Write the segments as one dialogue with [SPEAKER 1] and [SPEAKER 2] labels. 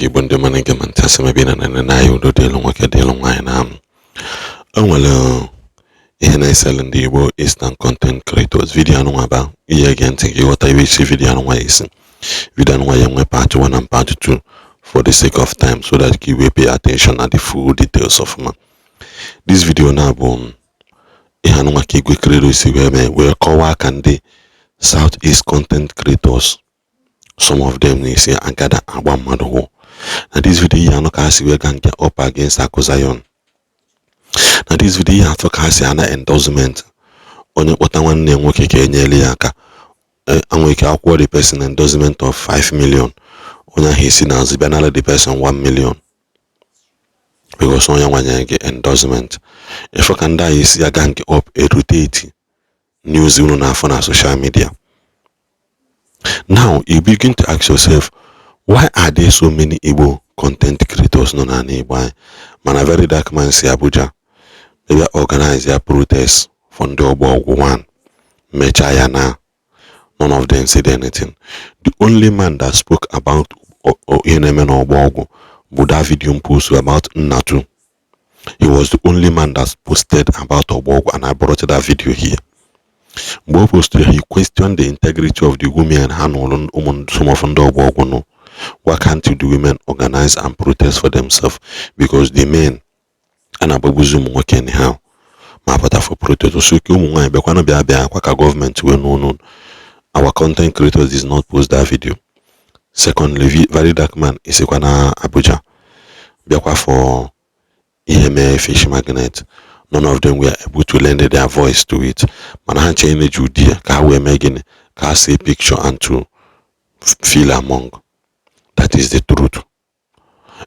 [SPEAKER 1] Igbo ndị mana ege ma ntị asị m ebe na udo dịlụ nwoke dịlụ nwaanyị na m. O nwere ihe na-esel ndị Igbo Eastern content creators video anụnwa ba ihe ge ntị gị ghọta iwe isi video anụnwa isi. Video anụnwa ya nwe part 1 and part 2 for the sake of time so that you will pay attention at the full details of ma. This video na bụ ihe anụnwa ka Igwe Credo si wee kọwaa ka ndị Southeast content creators, some of them they say agada agba mmadụ hụ. Now this video ya no ka si we gang up against accusation. Now this video ya to ka si ana endorsement onye kpọta nwanne nwoke ka enyele ya aka anwe ka akwụkwọ the person endorsement of 5 million onye ahụ isi na azụ bịa nala the person 1 million because onye nwanye gị endorsement ifo ka ndị ahụ isi ya gang up rotate news unu na afọ na social media. Now you begin to ask yourself, why are there so many Igbo content creators no na Igbo? Man, a very dark man si Abuja. They organize their protests from the Ogbo one. Mechaya na. None of them said anything. The only man that spoke about Enemen Ogbo was that video post about Natu. He was the only man that posted about Ogbo, and I brought that video here. Both posted, he questioned the integrity of the women and some of the why can't the women organize and protest for themselves? Because the men and ababuzum work anyhow. Mapata for protest. So government will know. Our content creators did not post that video. Secondly, very dark man is Abuja. Biakwa for EMA fish magnet. None of them were able to lend their voice to it. Man, change Judea, ka we making ka say picture and to feel among. That is the truth.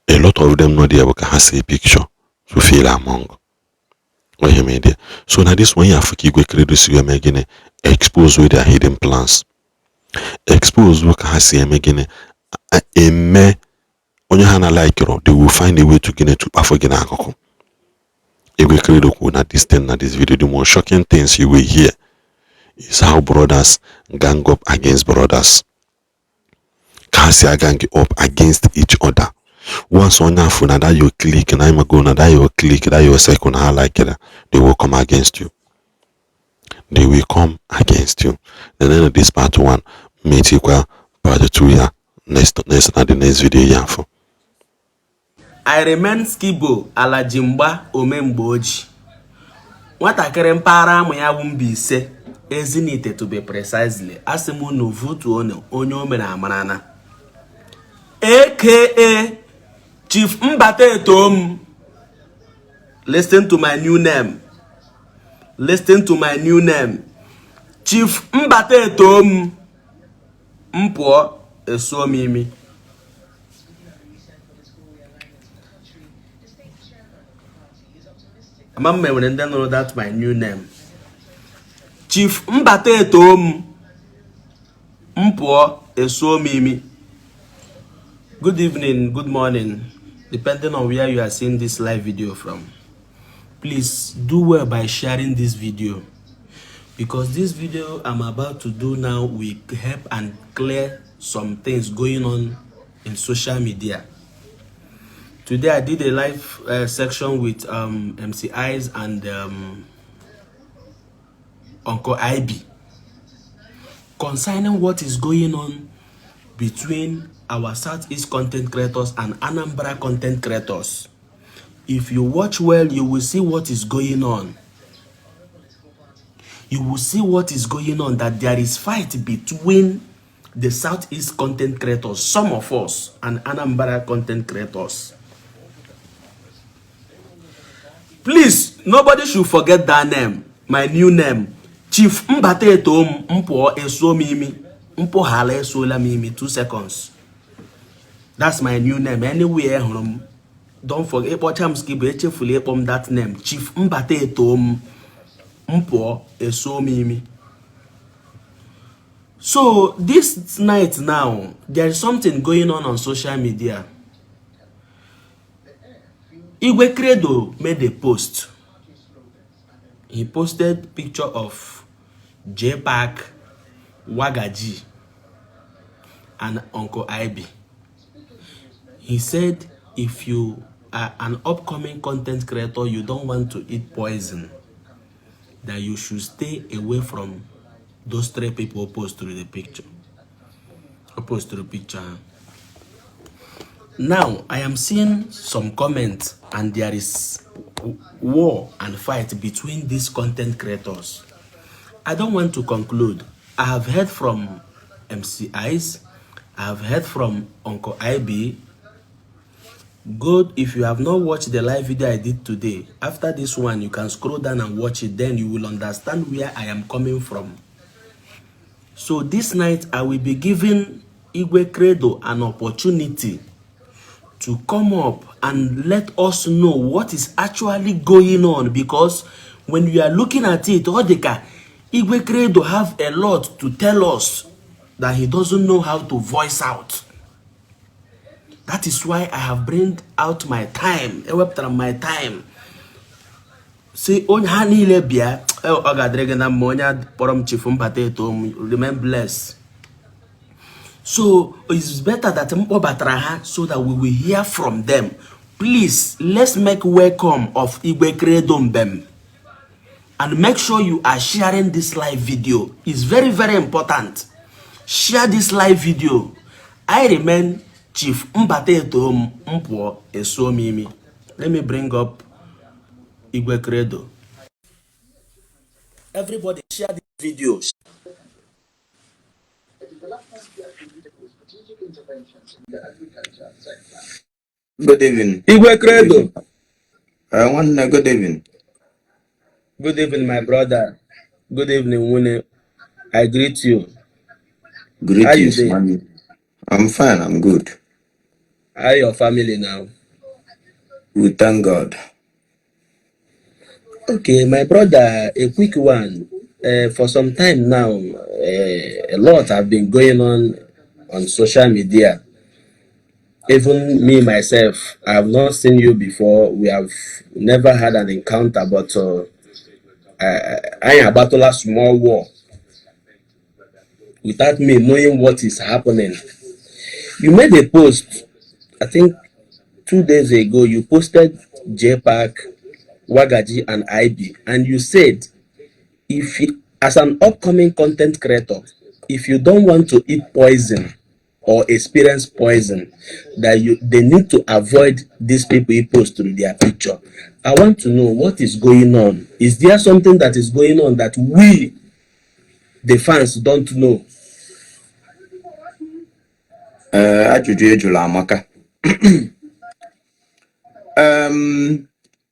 [SPEAKER 1] A lot of them know they can say picture to feel among. So now this one you have Igwe Credo you making expose with their hidden plans. Expose what can say making a me on your hand like they will find a way to get it to Afogina. Igwe Credo at this thing at this video, the most shocking things you will hear is how brothers gang up against brothers. Kasi gang up against each other. Once on your phone that you click and I'm going that you click that you second how like it, they will come against you. They will come against you. And then this part 1 meet equal part 2 ya next the next video ya for.
[SPEAKER 2] I remain Skibo ala jimba omemboji. Nwatakịrị mpaghara amụ ya bụ Mbaise Ezinite to be precisely asimu no vote onye omena amarana aka Chief Mbatetom. Listen to my new name. Listen to my new name. Chief Mbatetom mpo esomimi. Remember when they know that's my new name. Chief Mbatetom mpo esomimi. Good evening, good morning, depending on where you are seeing this live video from. Please do well by sharing this video, because this video I'm about to do now will help and clear some things going on in social media. Today I did a live section with MC Eyes and Uncle IB concerning what is going on between our Southeast content creators and Anambra content creators. If you watch well, you will see what is going on. You will see what is going on, that there is fight between the Southeast content creators, some of us, and Anambra content creators. Please, nobody should forget that name, my new name. Chief Mbatetom mpo eso mimi. Mpo hala eso la mimi. 2 seconds. That's my new name. Anywhere, don't forget that name. Chief Mbatetom mpo eso mimi. So this night now, there is something going on social media. Igwe Credo made a post. He posted picture of J-Pack, Wagaji, and Uncle IB. He said if you are an upcoming content creator, you don't want to eat poison, that you should stay away from those three people opposed to the picture. Now, I am seeing some comments and there is war and fight between these content creators. I don't want to conclude. I have heard from MC Ice. I have heard from Uncle IB. Good, if you have not watched the live video I did today, after this one, you can scroll down and watch it. Then you will understand where I am coming from. So this night, I will be giving Igwe Credo an opportunity to come up and let us know what is actually going on, because when we are looking at it, Odeka, Igwe Credo have a lot to tell us that he doesn't know how to voice out. That is why I have bring out my time, my time. Say on hanile bia, ogadregena monya porom chifum pateto, remain blessed. So it's better that Mpobatraha so that we will hear from them. Please, let's make welcome of Igwe Credo Mbem. And make sure you are sharing this live video. It's very, very important. Share this live video. I remain Chief Mbateto Mpo Esomimi. Let me bring up Igwe Credo. Everybody share this video.
[SPEAKER 3] Good evening.
[SPEAKER 2] Igwe Credo.
[SPEAKER 3] Good evening.
[SPEAKER 2] Good evening, my brother. Good evening, Wune. I greet you.
[SPEAKER 3] Greetings, man. I'm fine, I'm good.
[SPEAKER 2] How your family now?
[SPEAKER 3] We thank God.
[SPEAKER 2] Okay, my brother, a quick one. For some time now, a lot have been going on social media. Even me, myself, I have not seen you before. We have never had an encounter, but I am battle a small war without me knowing what is happening. You made a post, I think 2 days ago, you posted JPAC, Wagaji, and IB, and you said, if you, as an upcoming content creator, if you don't want to eat poison or experience poison, that they need to avoid these people you post through their picture. I want to know what is going on. Is there something that is going on that we, the fans, don't know?
[SPEAKER 3] Ajụjụ ejula amaka.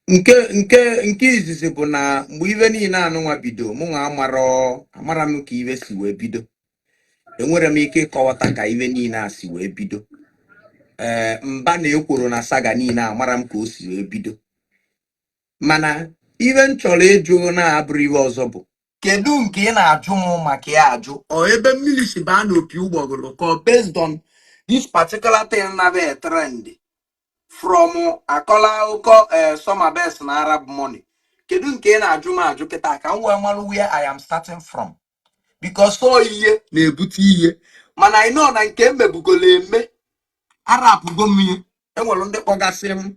[SPEAKER 3] Nke izizi bụ na mgbe iwe niile anụnwa bido mụ nwa amara m ka iwe si wee bido. Enwere m ike ịkọwata ka iwe niile a si wee bido. Mba na ekworo na Saga niile amara m ka o si wee bido. Mana iwe m chọrọ ịjụ na abụrụ iwe ọzọ bụ, kedu nke ị na-ajụ m maka ya ajụ? Ọ ebe mmiri si baa n'opi ụgbọgụrụ ka based on this particular thing na be a trend from Akola Uko summer best na Arab money. Kedu nke ị na-ajụ m ajụ kịta ka m wee mara where I am starting from? Because so ihe na-ebute ihe. Mana I know na nke mmebugolo eme Arab go m ihe. Enwere ndị kpọgasị m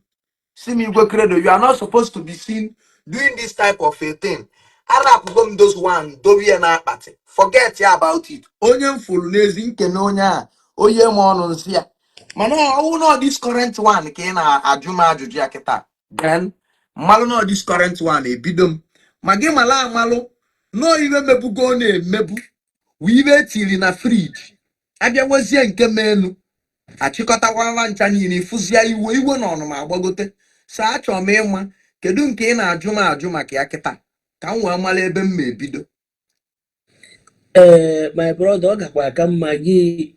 [SPEAKER 3] si m Igwe Credo, you are not supposed to be seen doing this type of a thing. Arab go m those one dorie na akpati. Forget ya about it. Onye m furu n'ezi nke na onye a oye m ọnụ nsị ya. Mana ọwụ no this current one ka ị na-ajụ m ajụjụ ya kịta. Then mmalụ no this current one ebido m. Ma gị mala amalụ no iwe mebugo na-emebu. Wiwe tiri na fridge. Abịa nwezie nke menu. Achịkọtakwala ncha niile ifụzia iwe na ọnụma agbagote. Sa achọ m ịma kedu nke ị na-ajụ m ajụ maka ya kịta ka m wee mara ebe m ma ebido.
[SPEAKER 2] My brother, ọ gakwa aka mma gị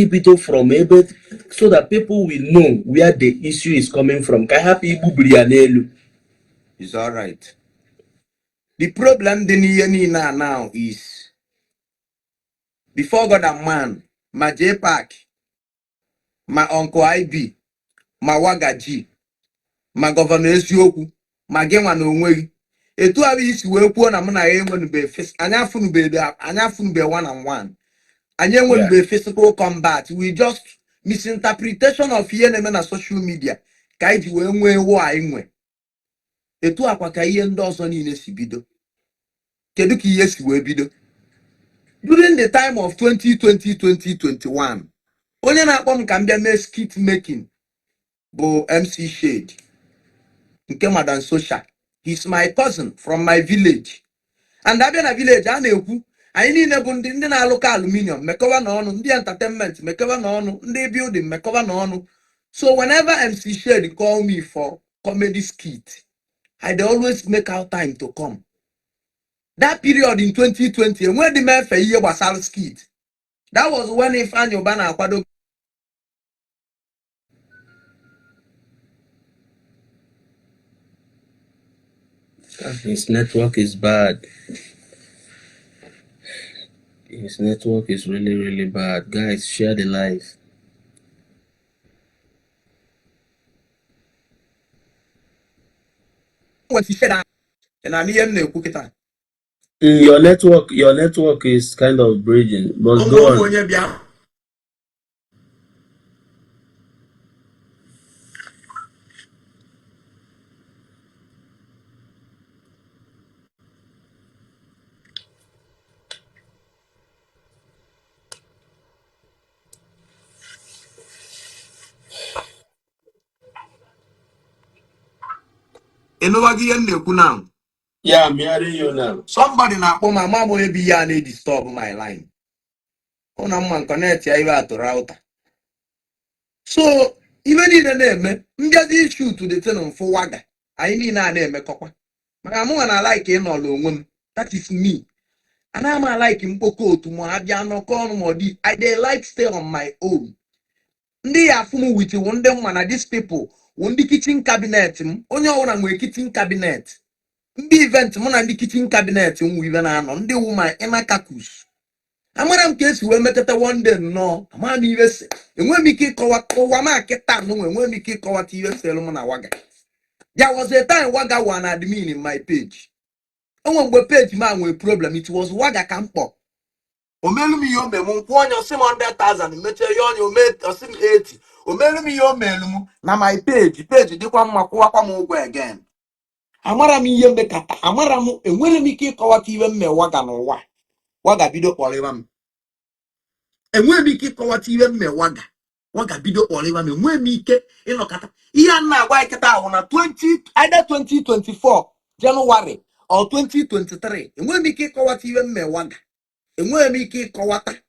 [SPEAKER 2] bido from ebe so that people will know where the issue is coming from. Ka hapụ igbubiri ya n'elu.
[SPEAKER 3] It's all right. The problem dị n'ihe niile now is before God and man, ma JPAC, ma Uncle IB, ma Wagaji, ma Governor Eziokwu, ma gị nwa na onwe gị. Etu abụ isi wee kwuo na mụ na ya enwenube anyị afụnube one on one. Anyị enwenube physical combat. We just misinterpretation of ihe na-eme na social media ka anyị ji wee nwee ewu anyị nwe. Etu akwa ka ihe ndị ọzọ niile si bido. Kedu ka ihe si wee bido? During the time of 2020-2021, onye na-akpọ m ka m bịa mee skit making bụ MC Shade nke Madam Social. He's my cousin from my village. And abịa na village a na-ekwu anyị niile bụ ndị na-alụkọ aluminium mekọba n'ọnụ, ndị entertainment mekọba n'ọnụ, ndị building mekọba n'ọnụ. So whenever MC Shade call me for comedy skit, I always make out time to come. That period in 2020, when the man for year was out skit, that was when Ifeanyi Uba na-akwado.
[SPEAKER 2] His network is bad. His network is really, really bad. Guys, share the live.
[SPEAKER 3] What he said, and I hear him na-ekwu.
[SPEAKER 2] Your network is kind of bridging, but go on.
[SPEAKER 3] Now.
[SPEAKER 2] Yeah, I'm hearing you now.
[SPEAKER 3] Somebody na-akpọ my mama onye bi ya na-disturb my line. Una man connect ya iwe atụ router. So, even in the name, mbịazi issue to the thing for waga. Anyị niile a na-emekọkwa. Maka mụ na like ịnọlụ onwe m. That is me. And I'm like mkpoko otu ma abịa nọkọ ọnụ ma ọ dị. I dey like stay on my own. Ndị ya afụ m with ndị mma na these people. Ndị kitchen cabinet m. Onye ọbụla nwere kitchen cabinet. Ndị event mụ na ndị kitchen cabinet m wive na-anọ. Ndị woman ịna kakus. Amara m ka esi wee metata one day nnọọ. Amara m iwe se. Enwe m ike ịkọwa ụwa m akịta nụ enwe m ike ịkọwata iwe selu m na waga. There was a time waga was an admin in my page. Onwe mgbe page ma nwee problem, it was waga ka mkpọ. Omelu m ihe o melu m kwụ onye osim 100,000 mechie ya onye osim 80. Omelu m ihe o melu m na my page dịkwa mma kwụwakwa m ụgwọ again. Amara m ihe mmekata, amara m enwere m ike ịkọwata iwe mme waga n'ụwa. Waga bido kpọrịwa m. Enwere m ike ịkọwata iwe mme waga bido kpọrịwa m. Enwere m ike ịnọkata. Ihe a na-agwa ịkịta ahụ na either 2024 January or 2023. Enwere m ike ịkọwata iwe mme waga. Enwere m ike ịkọwata.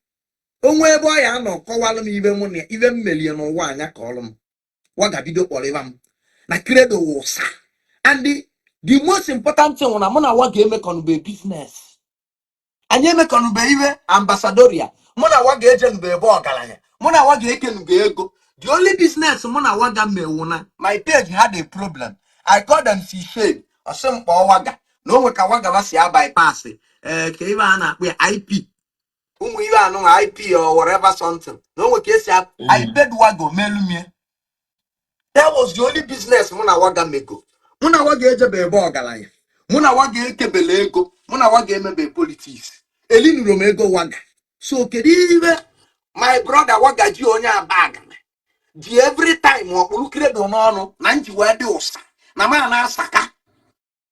[SPEAKER 3] Onwe ebe ọ ya anọ kọwalụ m iwe mụ na iwe mmelie n'ụwa anya ka ọlụ m. Waga bido kpọrịwa m. Na credo wụsa. And the most important thing na mụ na waga emekọnube business. Anyị emekọnube iwe ambassadoria. Mụ na waga ejenube ebe ọgaranya. Mụ na waga ekenube ego. The only business mụ na waga mewu na my page had a problem. I called them see shade. Ọsị m kpọọ waga. Na onwe ka waga va si bypass. Ka iwe a na-akpọ ya IP. Ụmụ iwe anụ IP or whatever something. Na onwe ka esi I paid waga omelumie. That was the only business mụ na waga mego. Mụ na waga ejebe ebe ọgaranya. Mụ na waga ekebele ego. Mụ na waga emebe politics. Elinuro m ego waga. So kedu iwe my brother waga ji onye abaga. Ji every time ọkpụrụ credo n'ọnụ na nji wee dị ụsa. Na ma na-asaka.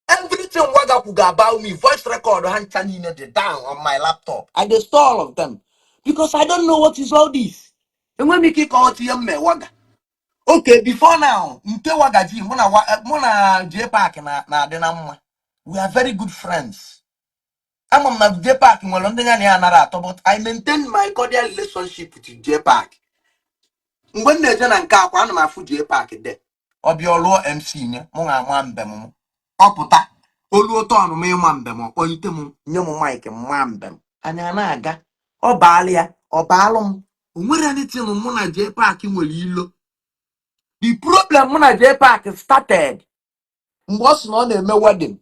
[SPEAKER 3] Everything waga kwuga about me, voice record ha ncha niile dị down on my laptop. I dey store all of them. Because I don't know what is all this. Enwe m ike ịkọwata ihe mme waga. Okay, before now, nke waga ji mụ na J Park na-adị na mma. We are very good friends. Ama m na J Park nwere ndị ya na ya anara atọ, but I maintain my cordial relationship with J Park. Mgbe m na-eje na nke akwa ana m afụ J Park de. Ọ bịa ọlụọ MC nye mụ ga-ama mbem m. Ọ pụta olu otu ọnụ m ịma mbem ọ kpọnyite m nye m mic mma mbem. Anya na-aga. Ọ baala ya, ọ baalụ m. O nwere anything mụ na J Park nwere ilo. The problem mụ na J Park started mgbe ọ sị na ọ na-eme wedding.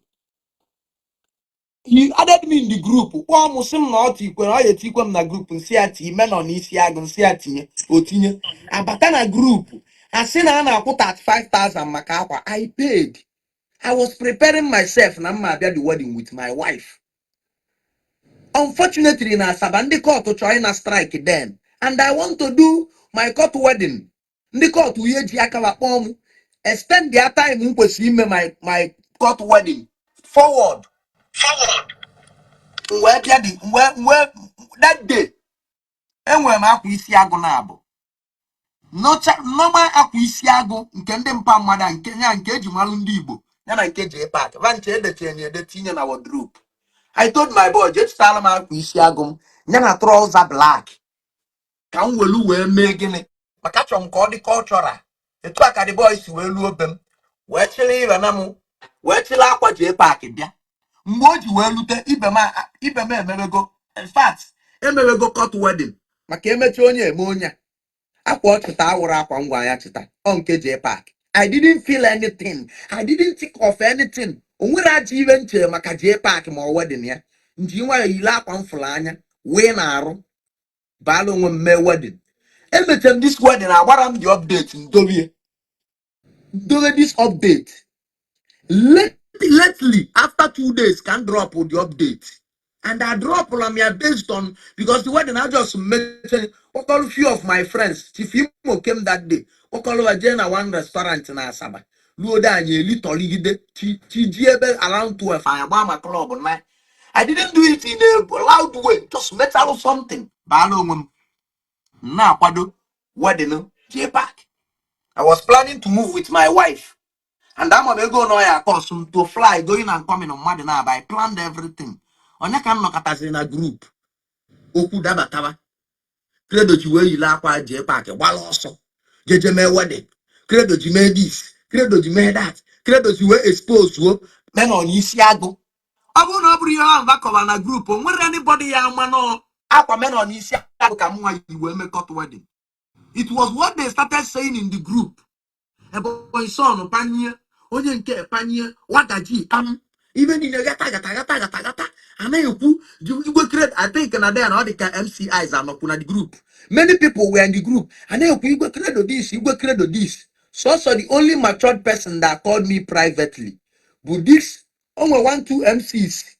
[SPEAKER 3] He added me in the group. Kpọọ m sị m na ọ tikwe na ọ ya etikwe m na group nsị ya tinye menọ n'isi agụ nsị ya tinye o tinye. Abata na group. Asị na a na-akwụ 35,000 maka akwa. I paid. I was preparing myself na mma abịa the wedding with my wife. Unfortunately na Asaba ndị court chọrọ na strike then. and I want to do my court wedding. The court we extend their time my court wedding forward. Where that day, and where my Isiago normal Isiago, Nkende Mpamada, and Kenya and Keji Malundibo, then I Keji Park, Vanche the Chenya, the Tina in our group. I told my boy, just tell him Isiago, Nana trouser black. Can we making it? Makachom call the cultural. The track at the boys will them. Where chili Ranamu, where chilla what J Park in there. Mboji well lute Ibema go. In fact, Emma go cut wedding. Makeme Chonya Monia. I watched the tower up on Wayachita on KJ Park. I didn't feel anything. I didn't think of anything. Umura even to Makaje Park more wedding here. Njiwa ila on Fulanya, Waynaro, Balon me wedding. Every time this wedding, I want the update in Dovie. This update. Lately, after 2 days, can drop with the update. And I drop on me based on because the wedding I just mentioned. What a few of my friends, Chifimo came that day. What over Jena one restaurant in Asaba. Luoda and ye little TGB around 12. I am my club on my. I didn't do it in a loud way, just metal something. Balloon. Now, Pado, wedding, J Park. I was planning to move with my wife. And I'm gonna go now custom to fly, going and coming on Madina. I planned everything. On a can look at us in a group. Oku dabataba. Credo you lakwa J Park. While also JJ wedding. Credo you made this. Credo you made that. Credo you were exposed to men on Isiago. I won't open your hand back on a group. When anybody mano aqua men on Isiago come you will make out wedding. It was what they started saying in the group. Boy son panye onye nke panye wadaji even in a gata and then you go create I think and then all the MCIs are not the group. Many people were in the group and then you go create this. So the only matured person that called me privately. But this only 1-2 MCs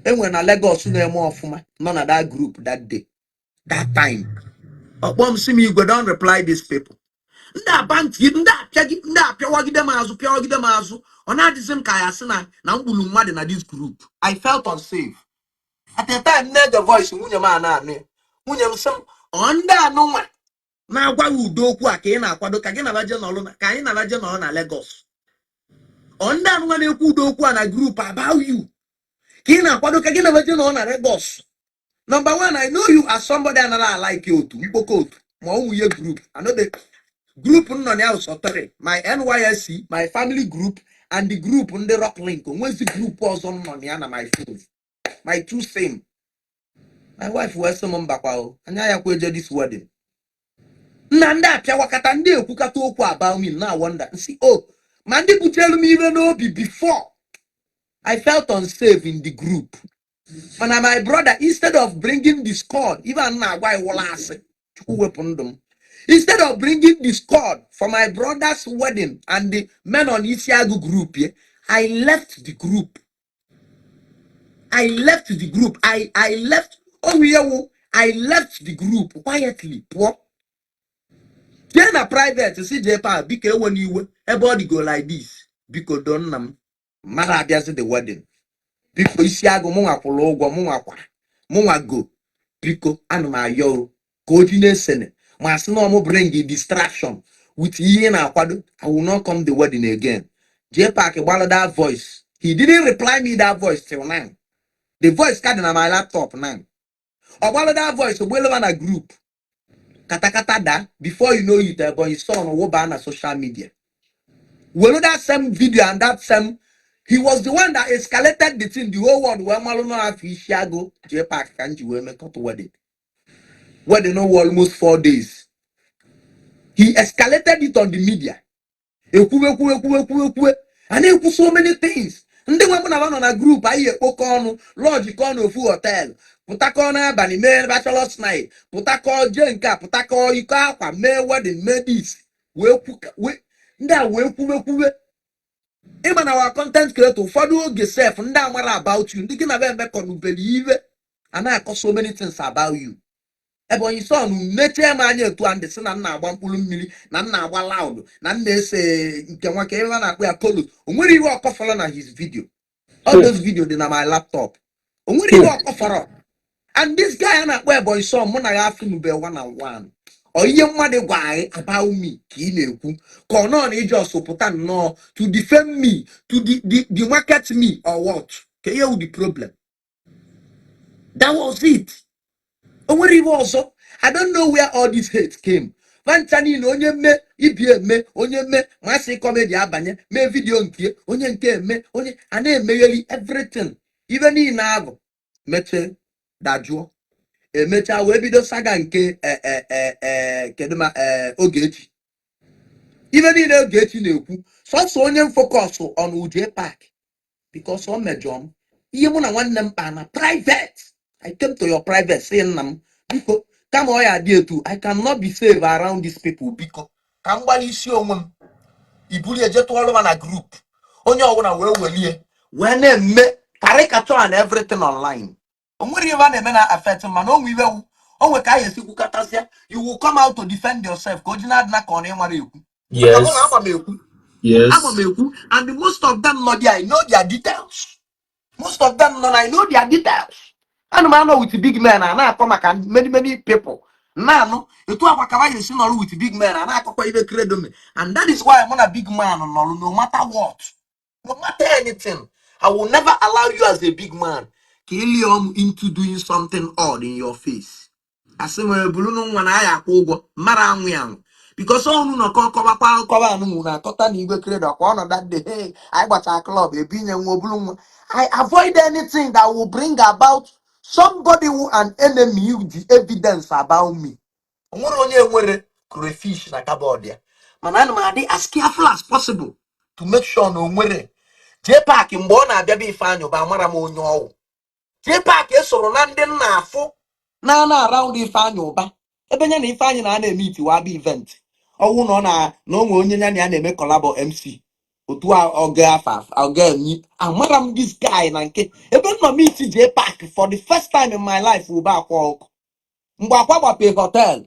[SPEAKER 3] and when I Lagos more of none of that group that day that time. Mom see me go down reply these people. Nda banti nda chagi nda piawagide mazu ona disem kaya sina na mbulu mmade na this group. I felt unsafe at the time. The voice munye ma na anu munye msem onda anu na agwa udo okwu a ka ị na-akwado ka gị na baje n'ọlụ na ka anyị na baje n'ọlụ na Lagos onda anu na-ekwu udo okwu a na group about you ka ị na-akwado ka gị na baje n'ọlụ na Lagos. Number one, I know you as somebody another I like you too. My group. I know the group my NYSC, my family group, and the group on the Rock Link. Once the group was on my phone. My two same. My wife was some bakwao, and I acquired this wedding. Nanda Piawakatande Kukatoko about me. Now I wonder. See, oh, Mandi could tell me even though before I felt unsafe in the group. And my brother, instead of bringing discord, even now, why will I say, instead of bringing discord for my brother's wedding and the men on Isiagu group, yeah, I left the group. I left the group. I left. Oh, yeah, I left the group quietly. Poor. Then a private to see JPA, because when you everybody go like this, because don't know, man, the wedding. Biko Isiago munga pologo munga go biko anu ma yo coordinate sene mas no mo bring the distraction with ye na kwado. I will not come the wedding again. J Park that voice, he didn't reply me that voice till now. The voice card on my laptop now. Or that voice well on a group kata da before you know it but his son wo ban na social media. Well that same video and that same. He was the one that escalated the thing. The whole world where Maluno have Ishiago, J Park, and you will make up wedding. Wedding over almost 4 days. He escalated it on the media. And he put so many things. And then when on a group, I hear Okon, Lodge Corner Full Hotel, Putakona, Bani Mail, Bachelor's Night, Putako, Jenka, Putako, Yuka, May wedding, May this. We even our content creator follow yourself and about you. Thinking about believe and I got so many things about you. Ebonyi son meche m anya etu a ndị sị na nna agba mkpụrụ mmiri na nna agba loud na nna ese nke nwa ka ebe a na-akpọ ya kolos. O nwere ihe ọkọfọrọ na his video. All those video dị na my laptop. O nwere ihe ọkọfọrọ. And this guy a na-akpọ Ebonyi son mụ na ya afụnube one on one. Ọ ihe mmadụ gwa anyị about me ka ị na-ekwu ka ọ nọ na ije ọsụpụta nnọọ to defend me, to the market me or what? Ka ihe the problem. That was it. O nwere ihe ọzọ. I don't know where all this hate came. Vantani na onye mme ibi eme onye mme masị comedy abanye mee video nke onye nke eme onye a na-emegheli everything. Even in agụ meche dajuo. Emecha wee bido saga nke keduma Ogechi. Even in Ogechi na-ekwu sọsọ onye focus on Uje Park because o mejọ ihe mụ na nwanne m kpa na private. I came to your private saying nam biko kama ọ ya dị etu I cannot be safe around these people biko ka m gbali isi onwe m ibuli eje tụọlụ na group onye ọbụla wee welie wee na-eme caricature and everything online. O nwere ihe a na-eme na affect mana onwe iwe onwe ka ya esikwu katasịa you will come out to defend yourself ka o ji na-adịna ka ọ na ịmara ekwu.
[SPEAKER 2] Yes.
[SPEAKER 3] Ama m ekwu and most of them know I know their details. Most of them know I know their details. And I know with the big men and I come back many people. Now, you talk about you see with big men and I come Igwe Credo Mbem. And that is why I'm not a big man no matter what. No matter anything. I will never allow you as a big man kill you into doing something odd in your face. I say when Bruno when I go Maranwiang. Because all no cover na kota ni Igwe Credo kwa that day hey I got a club e bi nyen I avoid anything that will bring about somebody who an enemy with the evidence about me. Onwere onye nwere crayfish na cupboard ya. Mana ana m adị as careful as possible to make sure na onwere J-Park mgbe ọ na-abịa be Ifeanyị Uba amara m onye ọwụ. J-Park esoro na ndị nna afụ na around Ifeanyị Uba. Ebe nya na Ifeanyị na na-eme itiwa bụ event. Ọwụ nọ na onwe onye nya na na-eme collabo MC. Otu oga amara m this guy na nke ebe nọ meet J-Park for the first time in my life Uba akwa ọkụ. Mgbe akwa gbape hotel.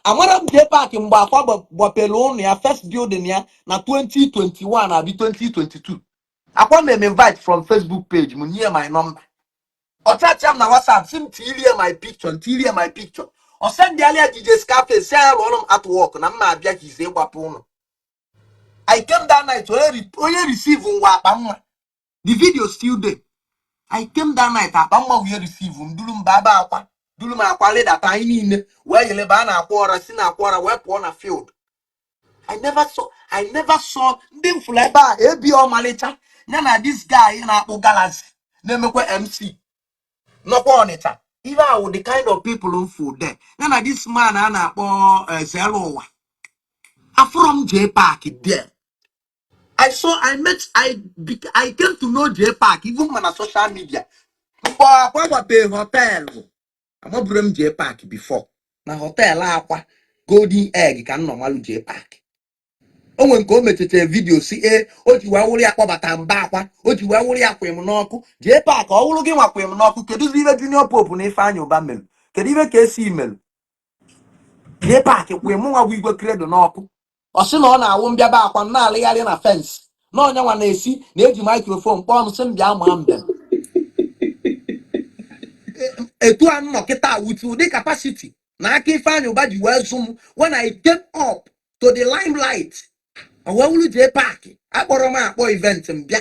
[SPEAKER 3] Amara m J-Park mgbe akwa gbapele ụnụ ya first building ya na 2021 abi 2022. Akwa me invite from Facebook page m nye my number. Ọchacha m na WhatsApp sim tilie my picture. O send ya DJ Scarface say arụ ọrụ m at work na mma abịa ka ize gbapụ ụnụ. I came that night onye receive ngwa akpa mma. The video still there. I came that night akpa mma we receive ndulu m baba akwa. Dulu m akwa leda ta anyị niile wee yele ba na akwa ọra si na akwa ọra wee pụọ na field. I never saw ndị mfụlụ ebe a ebi ọmalịcha ya na this guy na-akpụ galaxy na-emekwa MC nọkwa Ọnịcha. Even I would the kind of people mfụ there. Ya na this man a na-akpọ Zero ụwa. From J-Park there. I came to know J-Park even on social media. But I pay hotel. I'm not bring J-Park before. Na hotel akwa Golden Egg can normal J-Park. O nwe nke o metete video si o ji wee wụrụ ya kpọbata mba akwa o ji wee wụrụ ya kwa m n'ọkụ J-Park ọ wụrụ gị nwakwa m n'ọkụ kedu ibe Junior Pope na Ifeanyị Uba mere kedu ibe ka esi mere J-Park kwa m nwa Igwe Credo n'ọkụ ọ sị na ọ na-awụ mbịaba akwa na-alịgharị na fence na onye nwa na-esi na-eji microphone kpọọ m sị m bịa ma Mbem etu a nnọkịta with the capacity na aka Ifeanyị Uba ji wee zoom when I came up to the limelight. Awawulu J-Park akpọrọ m akpọ event mbịa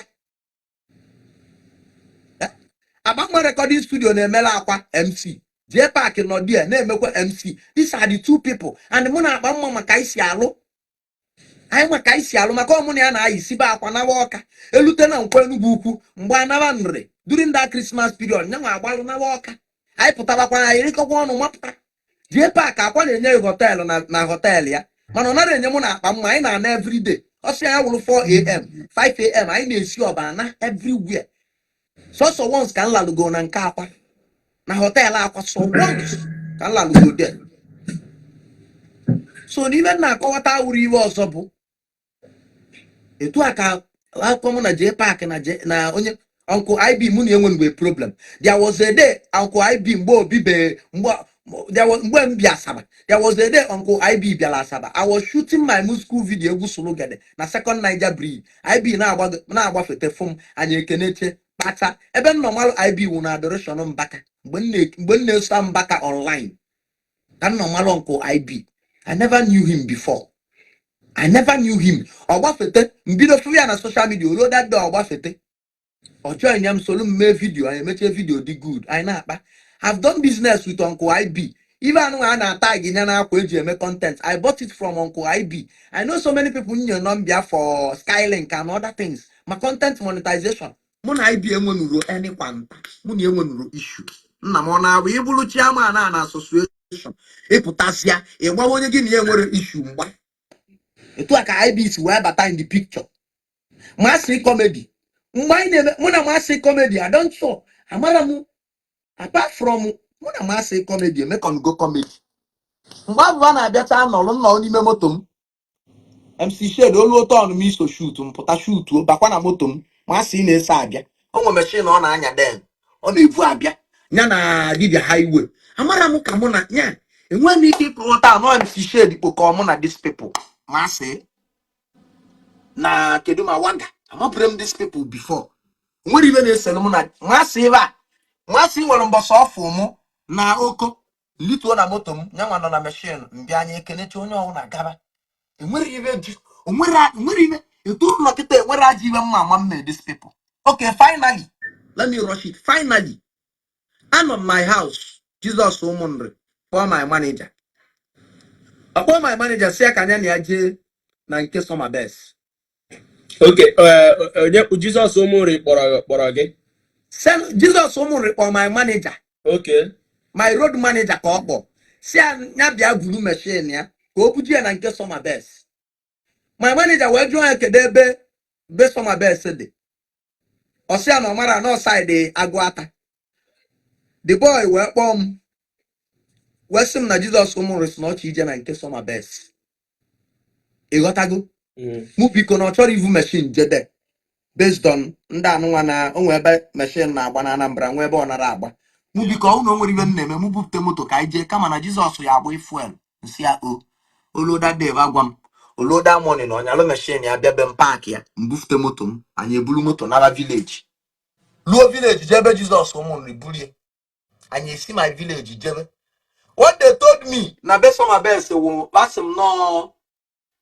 [SPEAKER 3] Abama recording studio na-emela akwa MC J-Park nọ there na-emekwa MC. These are the two people and mụ na akpa mma maka isi alụ anyị maka isi alụ maka ọmụ na ya na-ayi sibe akwa nawa ọka elute na nkwa Enugu ukwu mgbe anaba nri during that Christmas period nya nwa agbalụ nawa ọka anyị pụtabakwa na erikọkwa ọnụ mapụta J-Park akwa na-enye hotel na hotel ya mana ọ nara enye mụ na akpa mma anyị na-ana everyday ọ sị ya wụrụ 4 am 5 am anyị na-esi ọbana everywhere so once ka nlalugo na nke akwa na hotel akwa so once ka nlalugo there. So n'ime na-akọwata awụrụ iwe ọzọ bụ etu a ka akọ mụ na J-Park na onye Uncle IB mụ na enwe mgbe problem. There was a day Uncle IB mgbe obibe mgbe there was Mbem Asaba. There was a day Uncle IB Biala Asaba. I was shooting my school video gusulu na second Niger breed. IB na agba fete form and you can bata. Even normal IB una adoration on baka. When they stand baka online. That normal Uncle IB. I never knew him before. I never knew him. Agba fete mbido free na social media. Olo that do agba fete. Or join them solo make video. I make a video di good. I know. I've done business with Uncle IB. Even when I tag in make content, I bought it from Uncle IB. I know so many people in your number for Skylink and other things. My content monetization. Mun IB enwenuro anyone. Mun enwenuro issue. Na mona we able chairman na association. E potasia. E wa wonye gi ni enwere issue mba. Etu aka IB is where bata in the picture. Massive comedy. Muna massive comedy. I don't show. Amara apart from muna massive comedy, make on go comedy. Mwa na abịacha nọrọ nọ n'ime moto m. MC Shade olu oto ọnụ m iso shoot m pụta shoot o bakwa na moto m. Masị na-ese abịa. O nwe machine ọ na-anya den. Ọ na-ebu abịa. Ya na dibia highway. Amara m ka mụ na ya. Enwe m ike ịkọta no MC Shade kpọkọ mụ na these people. Masị na kedu ma wanda. Amapụrụ m these people before. Nwere ibe na-eselu mụ na masị ebe a. Masị nwere mbọsọ ọfụ mụ na oko. Lituo na moto m nyanwa nọ na machine mbịa anya ekenecha onye ọwụ na gaba enwere ibe ji onwere ibe etu ụlọ kịta enwere aja ibe mma ama m these people. Okay, finally let me rush it. Finally I'm on my house. Jesus ụmụnri for my manager. Akpọ my manager si ka anya na ya jee na nke summer best.
[SPEAKER 2] Okay, Jesus ụmụnri kpọrọ gị.
[SPEAKER 3] Jesus ụmụnri kpọrọ my manager.
[SPEAKER 2] Okay.
[SPEAKER 3] My road manager ka ọkpọ si anya bịa guru machine ya ka o buji ya na nke summer best. My manager wee jụọ ya kedu ebe be summer best dị. Ọ sị ya na ọ mara na side Agụata. The boy wee kpọọ m wee sị m na Jesus ụmụnri si na ọ chọ ije na nke summer best. Ịghọtago? Mụ biko na ọ chọrọ ivu machine jede based on ndị anụnwa na onwe ebe machine na-agba na Anambra nwe ebe ọ nara agba. Mụ biko ọ na o nwere ibe m na-eme mụ bupute moto ka anyị jee kama na Jesus ya agba fuel nsị ya oloda Dave agwa m oloda money na ọnyalụ machine ya bịa be m park ya mbufute moto m anyị ebulu moto nara village. Luo village jebe Jesus ụmụnri bulie anyị esi my village jebe. What they told me na be summer best wo pass m no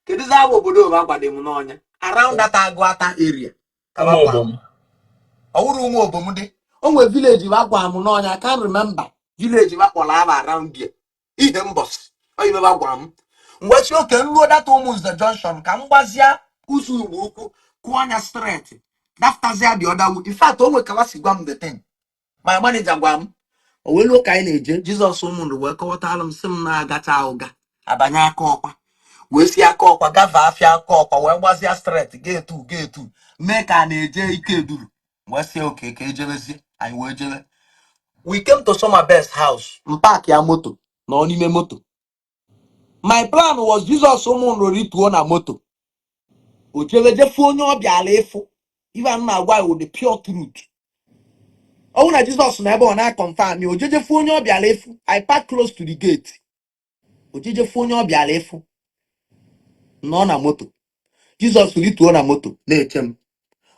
[SPEAKER 3] kedu za obodo ba gbade m n'ọnya around that Agụata area
[SPEAKER 2] Obom.
[SPEAKER 3] Ọwụrụ ụmụ obom dị onwe village ba gwa m n'ọnya. I can't remember village ba kpọla aba around there ihe mbọs oyibe ba gwa m ngwachi oke nruo data ụmụnze junction ka m gbazia ụzọ Igbo ukwu kwụ anya straight daftazia the other way. In fact onwe ka wasi gwa m the thing my manager gwa m o welu ka anyị na-eje Jesus ụmụnri wee kọwatala m sị m na-agacha ụga abanye aka ọkwa wee si aka ọkwa gava afịa aka ọkwa wee gbazia straight getu mee ka na-eje ike duru wee si oke ka ejebezie anyị wee jebe. We came to summer best house mpark ya moto na n'ime moto. My plan was Jesus ụmụnri rituo na moto o jebejefu onye ọbịa ala ịfụ even na agwa with the pure truth. Oh na Jesus na ebe ọ na confirm me o jejefu onye ọbịa ala ịfụ. I park close to the gate o jejefu onye ọbịa ala ịfụ nọ na moto. Jesus rituo na moto na-eche m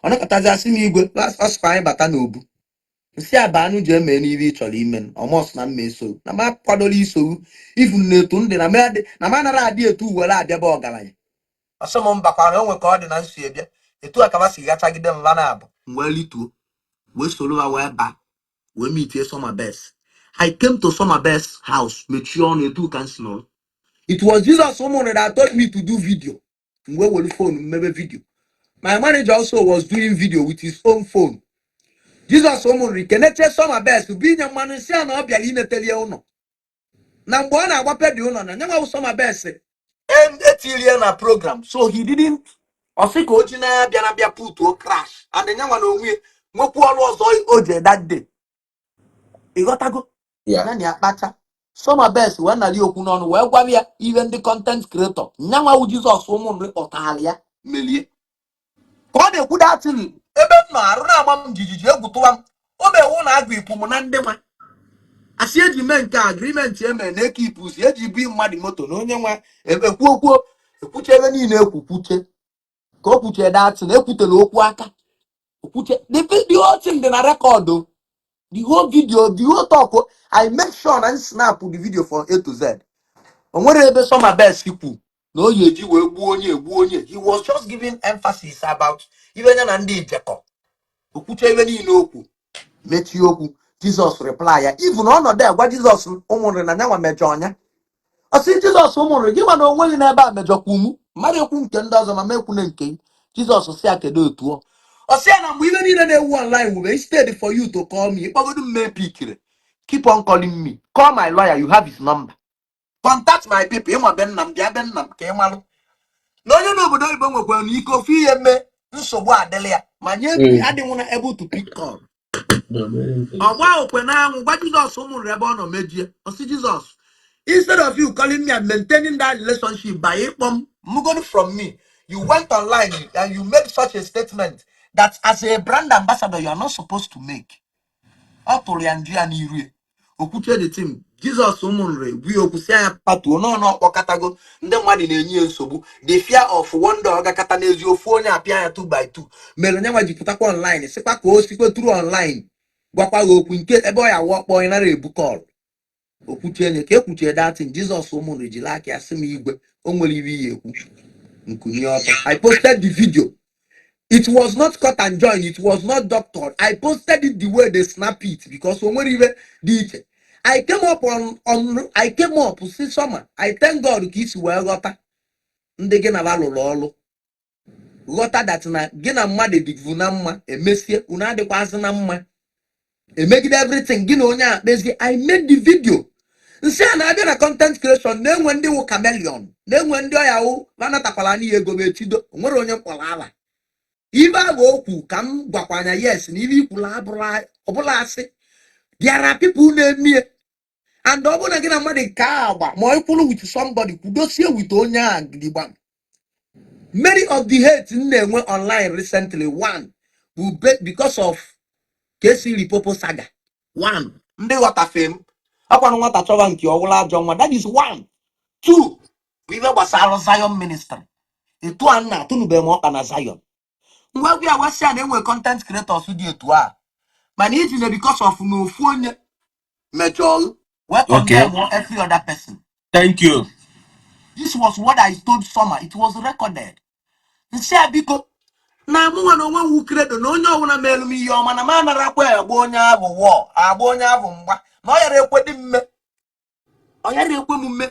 [SPEAKER 3] ọ nakọtazi asị m igwe ọsịkwa anyị bata n'obu nsị aba anụ ji eme n'ihe ị chọrọ ime ọmọs na mma eso na ma kwadola isowu ifu na-etu ndị na ma nara adị etu uwere abịaba ọgaranya ọsọ m bakwara onwe ka ọ dị na nsi ebịa etu akaba si gachagide mva na abụ wee lituo wee soro ha wee ba wee meetie summer best. I came to summer best house mechie ọnụ etu ka nsi nọrọ. It was Jesus ụmụnri that told me to do video. Mgbe were phone mebe video. My manager also was doing video with his own phone. Jesus ụmụnri keneche summer best bụ inye mmanụ nsị a na ọ bịara inetelie ụlọ na mgbe ọ na-agbape dị ụlọ na nyenwa summer best etilie na program so he didn't ọsị ka o ji na-abịa na bịa putuo crash and nyenwa na onwe nwekwu ọrụ ọzọ o je that day. Ịghọtago? Ya na akpacha summer best wee nali okwu n'ọnụ wee gwa ya ihe ndị content creator nyenwa wu Jesus ụmụnri kpọtara ya melie ka ọ na-ekwu datin ebe m nọ arụ na-agba m jijiji egwu tụwa m o mewu na agụ ikwu m na ndị nwa Asi eji men ka agreement eme na keep si eji bi mmadi moto na onye nwa ekwu ekwuche ebe niile ekwuche ka o kwuche that na ekwutela okwu aka okwuche the whole thing dị na record the whole video the whole talk I make sure and snap the video from A to Z. Onwere ebe some best people na oye eji wee gbuo onye he was just giving emphasis about even na ndị ijekọ okwuche ebe niile okwu mechi okwu Jesus reply ya even ọnọdụ agwa Jesus ụmụnri na nyanwa mejọ ọnya ọsị Jesus ụmụnri gị mana onweghị n'ebe a mejọkwa umu mmadụ ekwu nke ndị ọzọ ma mekwu na nke Jesus si ya kedu otu ọsị ya na mgbe ibe niile na-ewu online wube instead for you to call me ịkpọgodu mme pikiri keep on calling me call my lawyer you have his number contact my people ịma be nna m bịa be nna m ka ị malụ na onye n'obodo oyibo nwekwara na ike ofu ihe mme nsogbu adịla ya ma nye adịnwụ na able to pick call ọgba okwe na anwụ gwa Jesus ụmụnri ebe ọ nọ mejie ọsị Jesus instead of you calling me and maintaining that relationship by ịkpọm mugodi from me you went online and you made such a statement that as a brand ambassador you are not supposed to make ọ tụrụ ya nju ya n'iru okwuche the team Jesus ụmụnri gwi okwusi anya patuo n'ọnụ ọkpọkatago ndị mmadụ na-enye nsogbu the fear of wonder ọ gakata n'ezi ofu onye apịa ya 2x2 mere nye nwa jipụtakwa online sikwa ka o sikwe turu online gwakwa gị okwu nke ebe ọ ya wakpọ onye nara ebu kọl okwuche enye ka ekwuchie datin Jesus ụmụnri jiri aka ya sị m Igwe o nwere ibe ihe ekwu nkunye ọtọ I posted the video. It was not cut and join. It was not doctored. I posted it the way they snap it because when we did it, I came up I came up see summer. I thank God kids well gota. Ndege na valo lolo. Gota that na gina made digvuna mma e mesie una de kwasa na mma. E make it everything gina onya basically I made the video. Nse na abia na content creation na enwe ndị wo chameleon. Na enwe ndị oya wo bana takwala ni ego mechido. Onwere onye mkpọla ala. Ibe agba okwu ka m gwakwanya yes na ibe ikwula abụla ọbụla asị there are people na-eme and ọ bụrụ na gị na mmadụ ka agba ma ikwulu with somebody kwudosie with onye a gidigba many of the hate na-enwe online recently one will be because of kesi ripopo saga one ndị ghọtafe m akwanụ nwata chọwa nke ọwụla ajọ nwa that is one two bụ ibe gbasara Zion ministry etu a nna atụnube m ọka na Zion ngwa gwa wasi na enwe content creators dị etu a mana iji na because of no ofu onye major we condemn every other person.
[SPEAKER 2] Thank you.
[SPEAKER 3] This was what I told Summer. It was recorded. Nse abiko na mụ na onwe wu credo na onye ọwụna melu m ihe ọma na ma nara kwa agba onye abụ war agba onye abụ mgba na ọ yara ekwe dị mme ọ yara ekwe m mme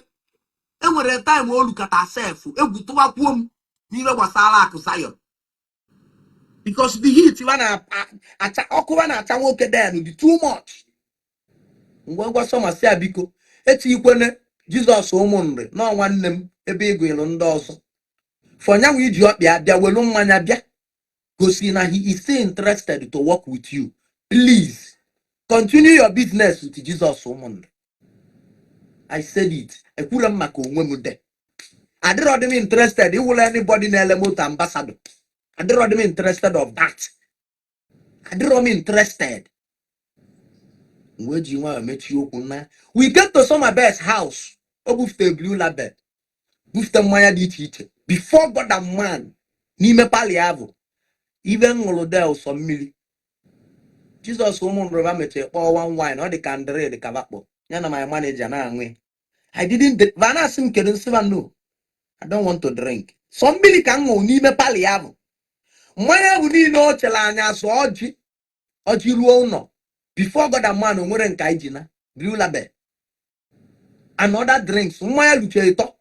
[SPEAKER 3] enwere time olukata self egwu tụwakwuo m n'ihe gbasara akụ Zion. Because the heat wana okuwa na acha nwoke den dị too much. Ngwa Sọma si abiko eti ikwene Jesus ụmụnri na nwanne m ebe ego ịlụ ndị ọzọ. Fonyanwu iji ọkpịa bịa welu mmanya bịa gosi na he is still interested to work with you. Please continue your business with Jesus ụmụnri. I said it. Ekwula m maka onwe m de. Adịrọ dị m interested iwụla anybody na-ele moto ambassador. I don't interested of that. I don't interested. We get to some best house. Obufte blue label. Bufte maya di teacher. Before God and man. Ni me paliavo. Even molodel some milli. Jesus woman revamete or one wine or the candre the cavapo. Yana my manager na we. I didn't vana sim kedun no. I don't want to drink. Some milli can go ni me paliavo. Mmanya bụ niile o chere anya so ọjị ruo ụlọ before God and man nwere nke iji na blue label another drinks mmanya luche ịtọ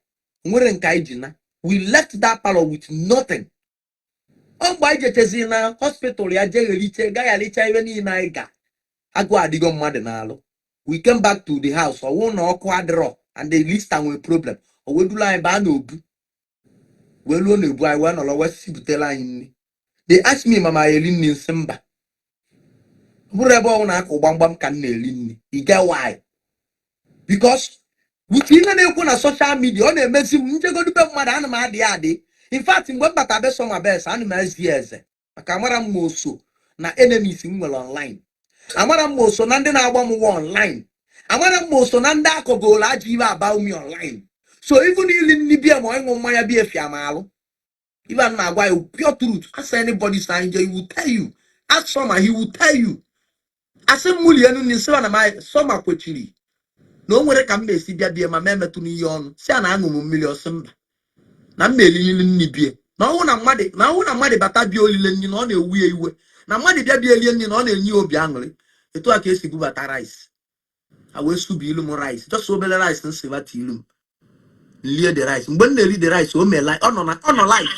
[SPEAKER 3] nwere nke iji na we left that parlor with nothing. Ọ mgbe anyị jechezi na hospital ya jegheriche gaghalicha iwe niile anyị ga agụ adịgo mmadụ n'alụ. We came back to the house ọwụ na ọkụ adịrọ and the list and problem o wedula anyị baa n'obu wee luo n'obu anyị wee nọrọ wee sipụtela anyị nri. They asked me, Mama, Elin Simba. Whatever na akụgbamgbam ka na-eli. You get why? Because with even na social media, ọ na-emezi m njegodube mmadụ ana m adị. In fact, mgbe mbata be some best ana m ezi eze. Maka amara m oso na enemies m nwere online. Amara m oso na ndị na-agba m online. amara mo so na nda akogo la ji ba about me online. So even in ni bia mo enwo mmanya bia fiamalu. Even na agwa you pure truth. Ask anybody sign he will tell you. Ask someone he will tell you. Ase muli enu ni se na mai so makwechiri. No nwere ka mbe si bia ma memetu ni yon. Se na anu mo mmili osimba. Na mmeli ni bia. Na hu na mmade bata bia olile ni na ọ na-ewu iwe. Na mmade bia elie ni na ọ na-enyi obi aṅụrị. Etu aka esi bubata rice. Awe su bi ilum rice. Just so bele rice nsi bata ilum. Lie the rice. Mgbe na eri the rice o me like ono life.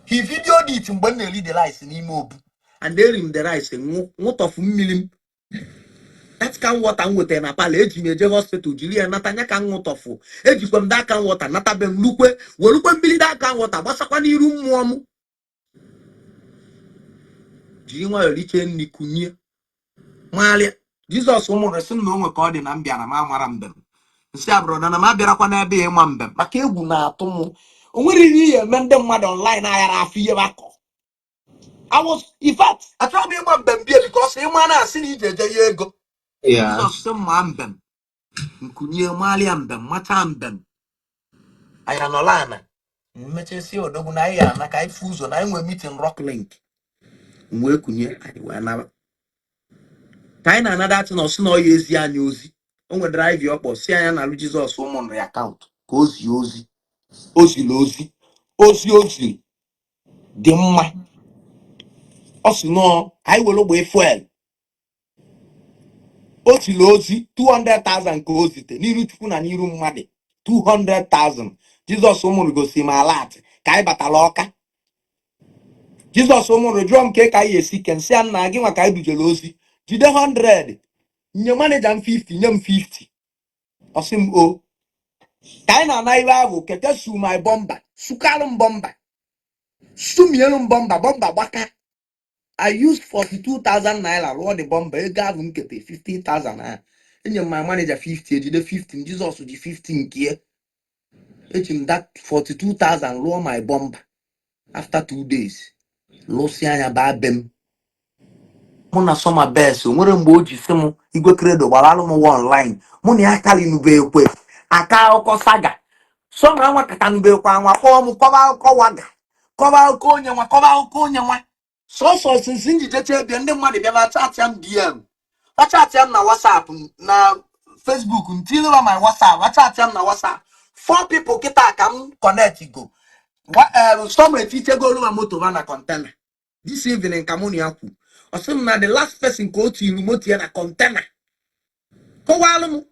[SPEAKER 3] He videoed it mgbe na eri the rice n'ime obu. And they rim the rice nwutofu mmili. That can water nwete na pala eji meje hospital jiri ya natanya ka nwutofu. Ejikwa m that can water natabe m lukwe. Welukwe mmili that can water gbasakwa n'iru mmụọ m. Jiri nwa yoliche nni kunye. Malia. Jesus ụmụrụ sị na onwe ka ọ dị na mbịa na ma mara mbem. Nsị abụrụ na ma bịarakwa n'ebe ịma mbem. Maka egwu na-atụ m. O nwere ihe eme ndị mmadụ online aghara afọ ihe bakọ. In fact, I told me mbem bia because ịma na-asị na ije ya ego. Jesus sị ma mbem. Nkunye malia mbem, mata mbem. Aya nọla mmechesi odogwu na ya na ka ifu ụzọ na enwe meeting rock link. Mwe kunye anyị wee naba. Ka anyị na-anada atụ na ọsị na ọya ezi anyị ozi. O nwere drive ọkpọ si anya na alụ Jizọs ụmụnụ ya akaụntụ ka ozi dị mma. Ọ sị nọ anyị were ogbe fuel. O ziri ozi 200,000 ka o zite n'iru Chukwu na n'iru mmadụ 200,000. Jizọs ụmụnụ gosi m alat ka anyị batala Ọka. Jizọs ụmụnụ jụọ m ka anyị esi kensi ya nna gị maka anyị bujere ozi jide 100 nye manager m 50 nye m 50. Ọ sị m o ka anyị na-ana iwe ahụ keke su my bomba sukalụ m bomba sumielu m bomba gbaka. I used 42,000 naira rụọ the bomba ego ahụ nkete 50,000 naira. Enye m my manager 50 ejide 15 Jizọs ji 15 nke ya. Eji m that 42,000 rụọ my bomba. After 2 days lụsi anya baa be m. Mụ na sọma bes nwere mgbe o ji sị m Igwe Credo gbaralụ m online. Mụ na ya kalinube ekwe aka akụkọ Saga. Sọma anwa katanube ekwe anwa kpọọ m kọba akụkọ Waga kọba akụkọ onye nwa sọsọ sinsi njijeche ebe ndị mmadụ bịa chatịa m DM chatịa m na WhatsApp na Facebook ntilewa my WhatsApp chatịa m na WhatsApp 4 people kịta ka m connect go. Sọma etichegolu ma moto va na container. This evening ka mụ na ya kwu. Ọ sị m na the last person ka o tiri moto ya na container. Kọwalụ m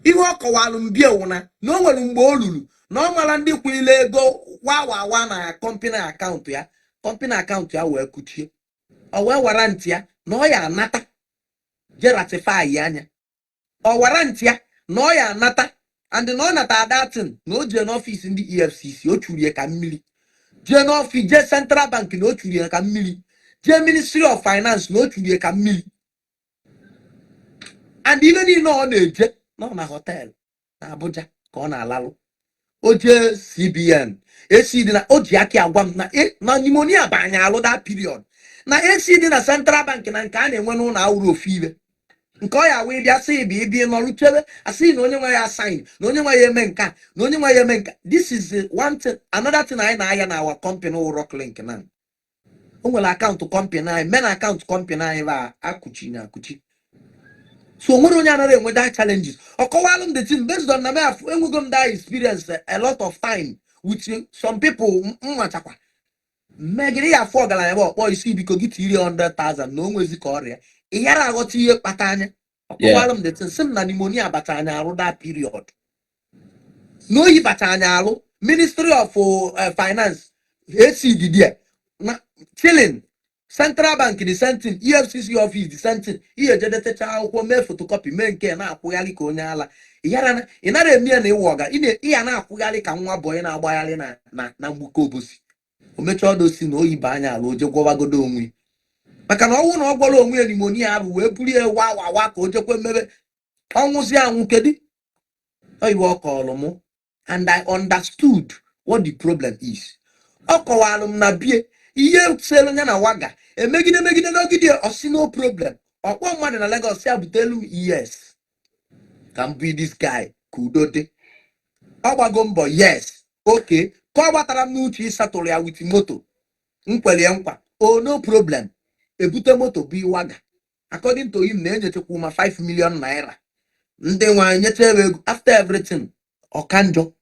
[SPEAKER 3] ihe ọ kọwalụ m bịa wụna na o nwere mgbe o lulu na ọ mara ndị kwụile ego wa na company akaụntụ ya. Company akaụntụ ya wee kuchie. O wee warrant ya na ọ ya anata je ratify anya. O warrant ya na ọ ya anata and na ọ nata datin na o jee n'ọfịs ndị EFCC o churie ka mmiri. Jee n'ọfịs je Central Bank na o churie ka mmiri. Jee Ministry of Finance na o churie ka mmiri. And even niile ọ na-eje nọ na hotel na Abuja ka ọ na-alalụ. O jee CBN AC dị na o ji aka agwa m na pneumonia banye alụ that period na AC dị na Central Bank na nke a na-enwe n'ụlọ awụrụ ofu ibe nke ọ ya wee bịa sị ibi nọrụ chebe asị na onye nwe ya sign na onye nwe ya eme nka na onye nwe ya eme nka. This is one thing. Another thing anyị na-aya na our company rock link na o nwere akaụntụ company anyị men akaụntụ company anyị ba akụchi. So nwere onye anaghị enwe that challenges. Ọ kọwalụ m the thing based on na me enwego m that experience a lot of time with some people mmachakwa. Mmegide ya afọ ọgaranya bụ ọkpọ isi biko gị tiri 100,000 na o nwezi ka ọrịa. Ị yara aghọta ihe kpata anya. Ọ kọwalụ m the thing sị m na pneumonia bata anya arụ that period. N'oyi bata anya arụ Ministry of Finance AC dị there na chilling. Central Bank the same thing, EFCC office the same thing. Ihe jedetecha akwụkwọ mee photocopy mee nke na-akwụghalị ka onye ala. Ị nara eme na ịwụ ọga ị na-akwụghalị ka nwa bọyị na-agbaghalị na mgbuke obosi. O mechaa ọdosi na oyi ba anya ala o je gwọwagodo onwe. Maka na ọnwụ na ọ gwọrọ onwe ya pneumonia ahụ wee buru ya wa ka o jekwe mmebe ọnwụzi anwụ kedu oyibo ọ kọọlụ mụ and I understood what the problem is. Ọ kọwalụ m na bie ihe selu nya na Waga emegide n'ogide ọsị no problem. Ọkpọ mmadụ na Lagos ya butelu yes can be this guy kudote Obagombo, yes, okay. Kobatara nuchi satoria with moto. Oh, no problem. Ebute moto be waga. According to him, nenye chukuma 5 million naira. After everything, Okanjo.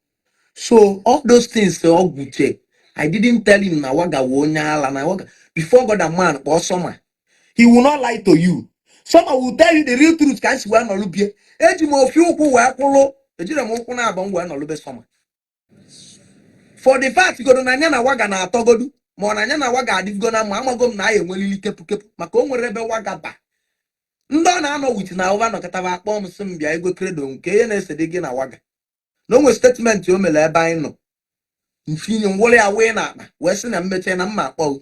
[SPEAKER 3] So all those things all good. I didn't tell him na waga wonya na waga. Before God a man or summer, he will not lie to you. Someone will tell you the real truth. Can't see where no lubie. Ejimo few who were polo. Ejira mo kuna abong where no lube summer. For the fact go na nya na waga na atogodu. Mo na nya na waga adif na ma amagom na ye nwelili kepu kepu. Maka o nwere ebe waga ba. Ndo na ano with na over no kataba akpọ m sim bia Igwe Credo nke ye na esede gị na waga. No nwe statement o mele ebe anyị nọ. Nfinye nwole awe na akpa. We sị na mmeche na mma akpọ.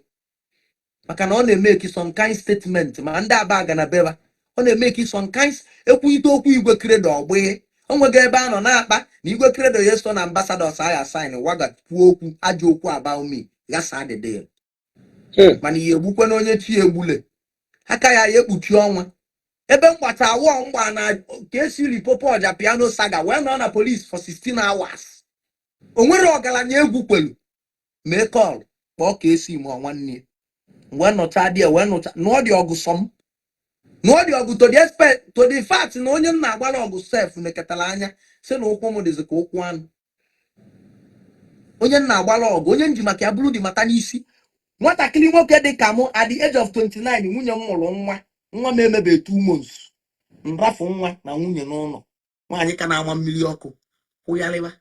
[SPEAKER 3] Maka na ọ na-emeki some kind statement ma ndị aba aga na beba. Ọ na-emeki some kind ekwuite okwu Igwe Credo ọgbụ. Onwege ebe a nọ na-akpa na Igwe Credo yeso na ambassadors aya sign waga kwuo okwu ajọ okwu about me. Gasa the deal. Mana ihe egbukwe na onye chi egbule. Aka ya ekpuchi ọnwa. Ebe mgbata awọ mgba na ka esiri popo ọja piano saga wee nọ na police for 16 hours. O nwere ọgaranya egwu kwelu. Mee call kpọọ ka esi mụọ nwanne. Wee nọcha dị wee nọcha nụọ dị ọgụ sọm. Nụọ dị ọgụ to the fact na onye m na-agbara ọgụ sef neketara anya si na ụkwụ m dịzị ka ụkwụ anụ. Onye m na-agbara ọgụ onye nji maka ya bụrụ dị mata n'isi. Nwatakịrị nwoke dị ka mụ at the age of 29 nwunye m mụrụ nwa m emebe 2 months. Nrafu nwa na nwunye n'ụlọ. Nwaanyị ka na-ama mmiri ọkụ kwụgharịwa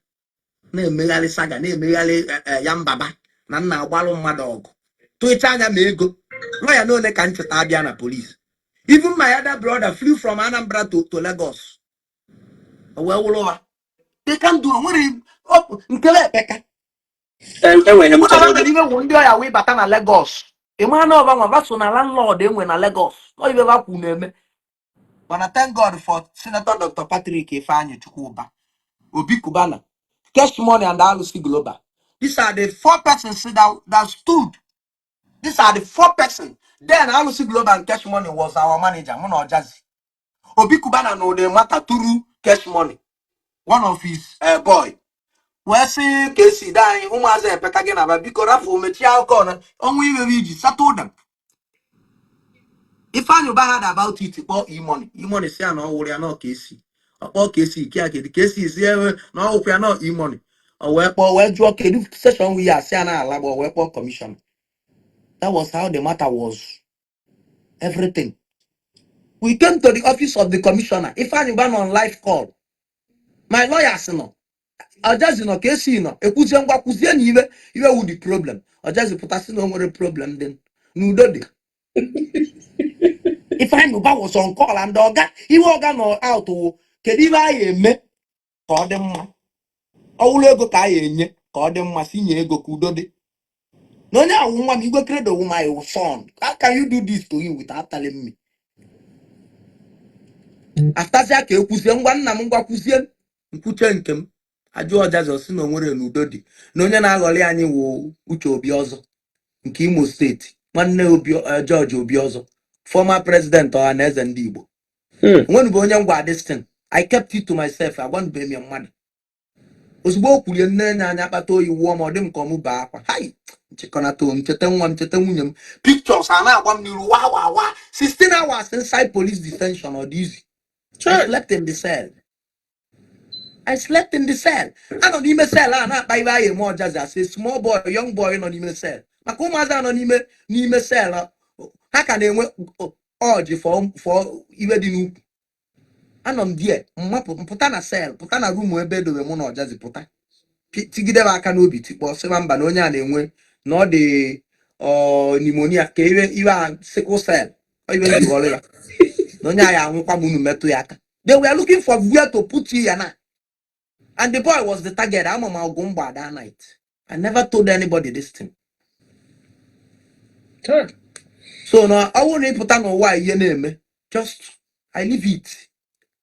[SPEAKER 3] na-emegharị saga na-emegharị ya mbaba na nna agbalụ mmadụ ọgụ tụịcha anya ma ego nwa ya n'ole ka ncheta abịa na police. Even my other brother flew from Anambra to Lagos. Wee wụrụ ha they can do nwere nkele ekpeka n'ime wụ ndị ọya wee bata na Lagos. Ịma na ọba nwa baso na landlord enwe na Lagos ọ ibe bakwu na-eme. But thank God for Senator Dr. Patrick Ifeanyi Chukwuba, Obi Kubana, Cash Money and Alusi Global. These are the 4 persons that stood. These are the 4 persons. Then Alusi Global and Cash Money was our manager, Muno Jazzy. Obi Kubana know the matter through Cash Money. One of his boy. Where say Casey dying, Umaze Pekagena, but because Rafu Metia corner, only we settle them. If I knew bad about it, about e-money say no, we are not Casey. Or Casey, the Casey is here, no, we are not e-money. Or where you okay, session we are saying our lab or weapon commission. That was how the matter was. Everything. We came to the office of the commissioner. If I knew on live call, my lawyers no. I just Casey no. A kuzen even with the problem. I just put us no more problem then. No do. If I knew was on call and dog, he was gonna out to Kediva me call them. All go kaye call them Massine go kudode. No, now woman, you go create my son. How can you do this to him without telling me? After that, you kuzen one namungwa kuzen, Kuchenkem. I do a jazz or sin no more than Udodi. No, na goliani wo Ucho Biozo in Kimo State. One no George Obiozo, former president or an Ndigbo. When Bonyam got this thing, I kept it to myself. I want to pay me money. Osboku ye nena nyapato you warm or them come back. Hi, Chikonato, Chetem, pictures are now 1 million. Wow, 16 hours inside police detention or this. I slept in the cell. I don't even cell. I'm not by more just as a small boy, young boy, not even cell. Makuma's not cell. How can they work orgy for even the new? Anom die puta na cell puta na room ebe do mo na ojazi puta tigide ba aka n'obi tikpo se mba na onye a na-enwe na ọ dị pneumonia ka iwe sickle cell o iwe ndi wole ya na onye a ya anwụkwa munu metu ya aka. They were looking for where to put you na, and the boy was the target. I'm on my gumba that night. I never told anybody this thing. So now I won't put on why you name just I leave it.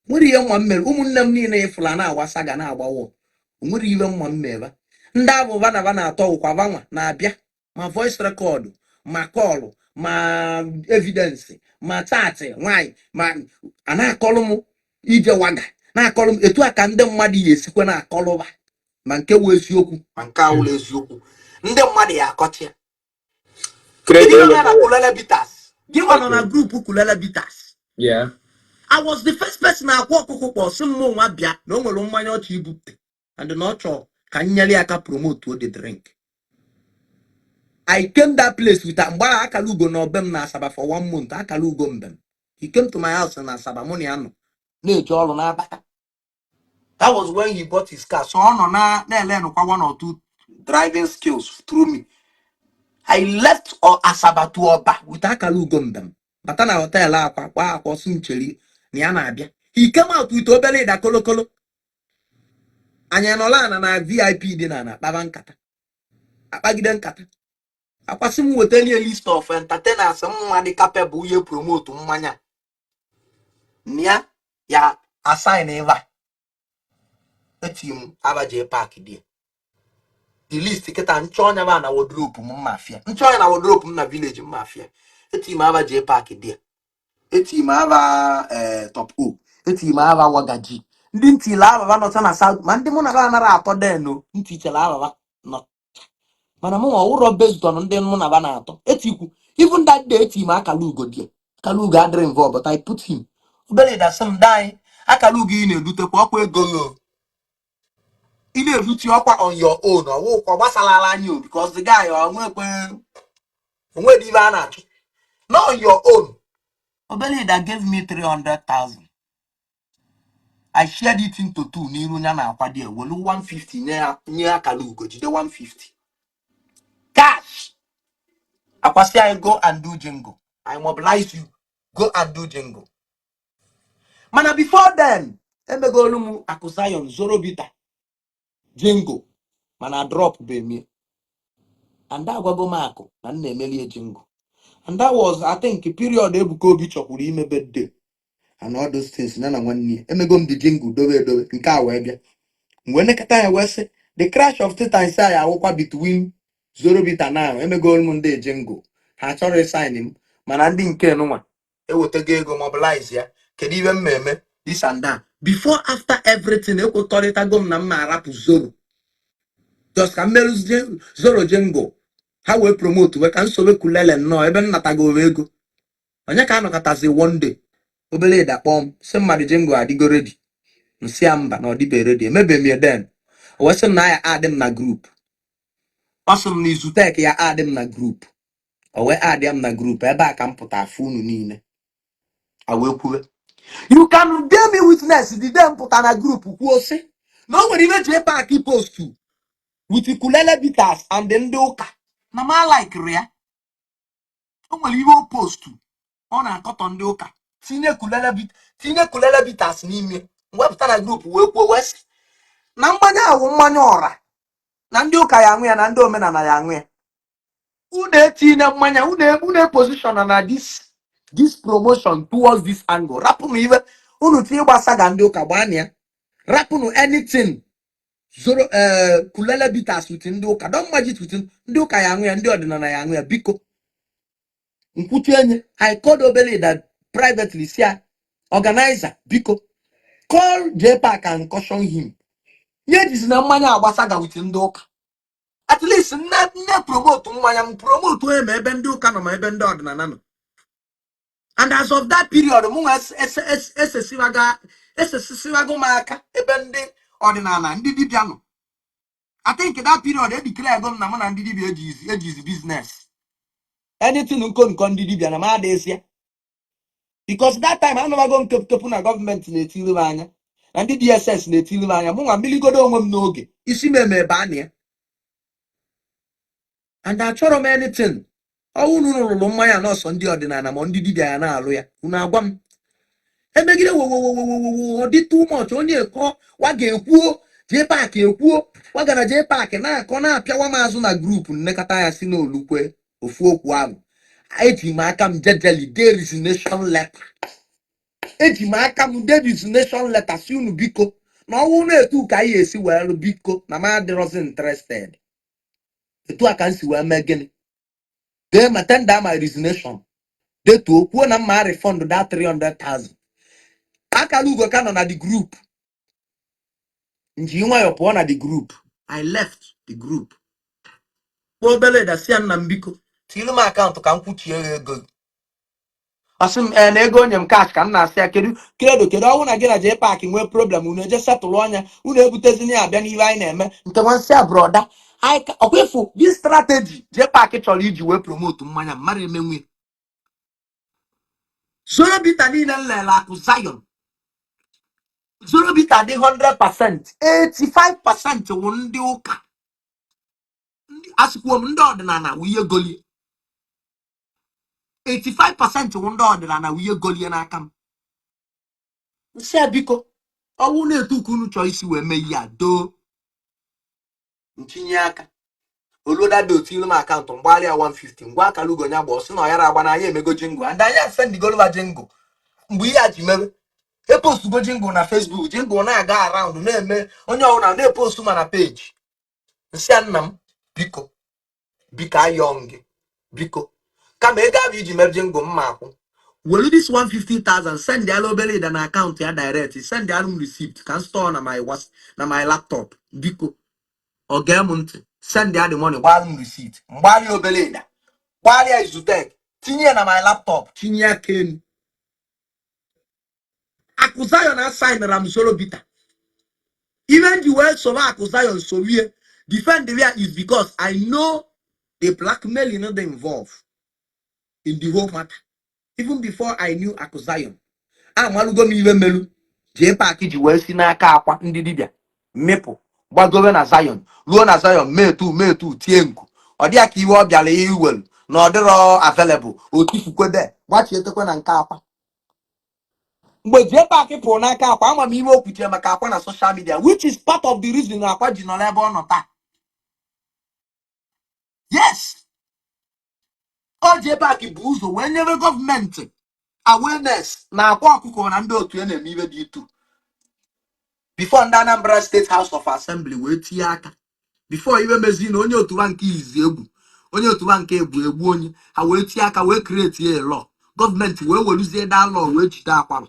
[SPEAKER 3] Nwere ihe nwa mmere ụmụnne m niile ifula na awa Saga na agbawo nwere ihe nwa mmere ndị abụba na atọ ụkwa banwa na abịa ma voice record ma call ma evidence ma chat nwanyị ma ana akọlụ m ije waga na akọlụ etu a ka ndị mmadụ ya esikwa na akọlụba ma nke wụ eziokwu ma nke awụla eziokwu ndị mmadụ ya akọcha na kulele bitters gịnwa nọ na grupu kulele bitters.
[SPEAKER 2] Yeah.
[SPEAKER 3] I was the first person akwa ọkụkụ kpọ sị m nwa bịa na o nwere mmanya ọchị ibupụta and na ọ chọọ ka nyere aka promote the drink. I came that place with mgbe akala ugo na Mbem na Asaba for 1 month. Akala ugo Mbem. He came to my house na Asaba money ano. Na-eje ọrụ n'abata. That was when he bought his car. So ọ nọ na-learn kwa 1 or 2 driving skills through me. I left Asaba to Oba with akala ugo Mbem. Bata na hotel akwa kwa akwa suncheri na ya na-abịa. He came out with obele da kolokolo. Anya nọla na VIP dị na kpaba nkata. Akpagide nkata. Akwasị m wetali list of entertainers mma dị capable ye promote mmanya. Nia ya assign eva. Etim abaje park dị. The list keta nchonya ba na wardrobe m mafia. Nchonya na wardrobe m na village m mafia. Etim abaje park dị. Etim aba top O. Etim aba wagaji. Ndị ntila aba nọta na south ma ndị mụ na ba anara atọ den no. Ntichela aba no. Mana mụ ọwụrọ based on ndị mụ na ba na-atọ. Etikwu even that day team akala ugo die. Akala ugo adịrị involved but I put him. Obele da some die. Akala ugo ị na-edute kwa ọkwa ego yo. Ị na-edute ọkwa on your own. Ọwụ kwa gbasalala anyị because the guy onwe dị ibe a na-achụ. Not on your own. Obele da gave me 300,000. I shared it into 2 n'iru nya na akwa die. Welu 150 nye akala ugo jide 150. Cash. Akwasi, I go and do jingle. I mobilize you. Go and do jingle. Mana before then, emegolumu akusayon zoro bita. Jingle. Mana drop be me. And that wago mako. And nemeli jingle. And that was, I think, a period ebuko bichokuri ime birthday. And all those things. Nana 1 year. Emegom the jingle. Dobe. Nka webia. When the kata wese, the crash of Titan say I walk between zoro bita now. Emegolumu de jingle. Ha chọrọ sign him. Mana ndị nke nwa ewetego ego mobilize ya kedu ibe mmemme this and that before after everything ekwekọrịtago m na mma arapụ zoro just ka mmerụ zoro jengo ha wee promote wee ka nsobe kulele nnọọ ebe nnatago ego onye ka anọkọtazi one day obele dakpọ m sị mmadụ jengo adịgo ready nsị ya mba na ọ dịbe ready emebe m eden o wee sị m na ya adị m na group ọ sị m na izutek ya adị m na group o wee adị m na group ebe a ka m pụta afụ unu niile awekwuwe. You can bear me witness the day put on a group who say no when even J Park post to with the kulele bitters and then doka. Na ma like rea. No when you post to on a cut on doka. Tine kulele bitters ni me. Webster a group we west. Nambanya woman ora. Nandoka yangwe and ando men and yangwe. Une tine manya une position on this promotion towards this angle. Rapu me even unu tiba Saga ndoka banya. Rapunu anything zoro kulele bitters with ndoka. Don't magic with ndoka yangwe and the ordinary yangwe biko. Nkutenye. I called Obele that privately say organizer biko. Call J-Pack and caution him. Yet is na manya Saga with ndoka. At least ne promote mwanya promote we me ndoka no me bendo ordinary. And as of that period, SSCwago maka ebende ordinary ndidi piano. I think that period they declare government and ndidi age business. Anything unko ndidi piano ma desia. Because that time I never go to na government na etilu anya. And the DSS na etilu anya. Mo miligodo onwe m n'oge. Isi me bania. And I chọrọ m anything. Unu rụrụ mmanya na ọsọ ndị ọdịnala ma ndị dibịa ya na-alụ ya. Unu agwa m. Emegide wo dị too much onye ekọ wa ga-ekwuo J-Pack ekwuo wa gara J-Pack na-akọ na-apịawa m azụ na grupu nnekọta ya si n'olukwe ofu okwu ahụ. Eji m aka m jejeli de resignation letter. Eji m aka m de resignation letter si unu biko na ọnwụ na-etu ka anyị esi wee biko na m adịrọzi interested. Etu aka m si wee mee gịnị? They tender my resignation. They to kwuo na mma refund that 300,000. Akalugo ka nọ na the group Nji nwa yopo na the group. I left the group. Obele da si na mbiko. Tilu ma account ka nkwuchie ego. Asim na ego nyem cash ka na asị kedu ọnwụ na gị na je park nwe problem unu eje settle anya unu ebutezini ya abịa n'ihe anyị na-eme nke nwansi a broda ọkwefu this strategy je park chọrọ iji wee promote mmanya mmadụ emenwe zoro bita niile nlele akụ Zion zoro bita dị 100%, 85% wụ ndị ụka asịkwuo m ndị ọdịnala wụ ihe golie 85% wụ ndị ọdịnala wụ ihe golie n'aka m nsị a biko ọwụ na-etu unu chọọ isi wee mee ya doo ntinye aka oloda otilu m akaụntụ mgbalịa 150 ngwa aka lugo nya gba ọsị na ọyara agba n'anya emego jingo and anya sendigolova jingo mgbe ihe a ji mere epostugo jingo na Facebook jingo na-aga around na-eme onye ọbụla na-epostu ma na peji nsị a nna m biko ayọm gị biko kama ego ahụ iji mere jingo mma akwụ welu this 150,000 send ya obere ida na akaụntụ ya direct send ya m receipt ka store na my laptop biko oge m ntị send ya the money gbaa m receipt mgbali obere ida gbali ya izutek tinye ya na my laptop tinye ya kenu Akụ Zion assignera m soro bita even the way so Akụ Zion so we defend the way is because I know the blackmail not involved in the whole matter even before I knew Akụ Zion amalugo m iwe melu je park ji wee si n'aka akwa ndị dibịa mmepụ gbagowe na Zion ruo na Zion metu tie nku ọ dị ka iwe ọ bịara iwelu na ọ dịrọ available otifukwede gbachietekwe na nke akwa mgbe je park pụrụ n'aka akwa ama m iwe okwuchie maka akwa na social media which is part of the reason akwa ji nọ n'ebe ọ nọ taa yes o je park bụ ụzọ wee nyere gọọmenti awareness na akwa ọkụkọ na ndị otu na-eme ibe dị itu before ndị Anambra State House of Assembly wee tinye aka before iwe mezi na onye otuwa nke izi egwu onye otuwa nke egwu onye ha wee tinye aka wee create a law gọọmenti wee weluzie that law wee jide akwara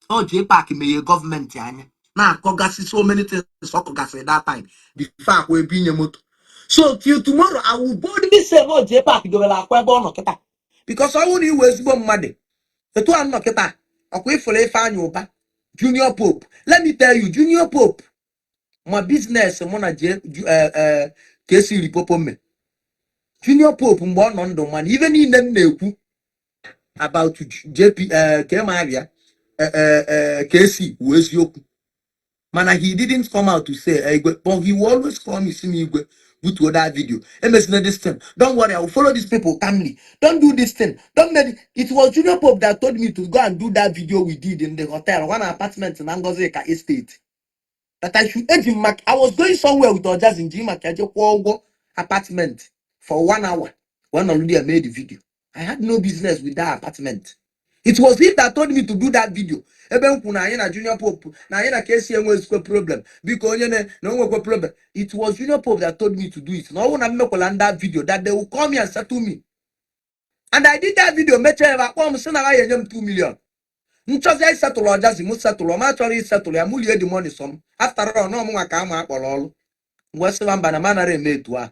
[SPEAKER 3] o ji park meghe gọọmenti anya na-akọgasị so many things ọkọgasịrị that time before akwa ebe inye moto so till tomorrow I will boldly say o ji park dobere akwa ebe ọ nọ kịta because ọ bụrụ na iwe ezigbo mmadụ etu a nọ kịta ọkwa ifere ife anya ụba Junior Pope let me tell you Junior Pope my business mụ na ka esi ripopo mme Junior Pope mgbe ọ nọ ndụ mana ife niile m na-ekwu about JP ka ma abịa ka esi wụ eziokwu mana he didn't come out to say Igwe, but he will always call me see me Igwe butuo that video emesina this thing don't worry I will follow these people calmly don't do this thing don't make it was Junior Pope that told me to go and do that video we did in the hotel one apartment in Angozika Estate that I should edge him. I was going somewhere with Ojas in Jim apartment for 1 hour when Oludia made the video. I had no business with that apartment. It was him that told me to do that video. Even kuna Junior Pope, na KCM was a problem because no problem. It was Junior Pope that told me to do it. No one make that video that they will call me and settle me. And I did that video. Make sure I 2 million. Nchozi I settle or just mu settle ma chori settle ya mulie the money some after all no mu aka ma akporo olu ngwesiwa mba na manara emetu a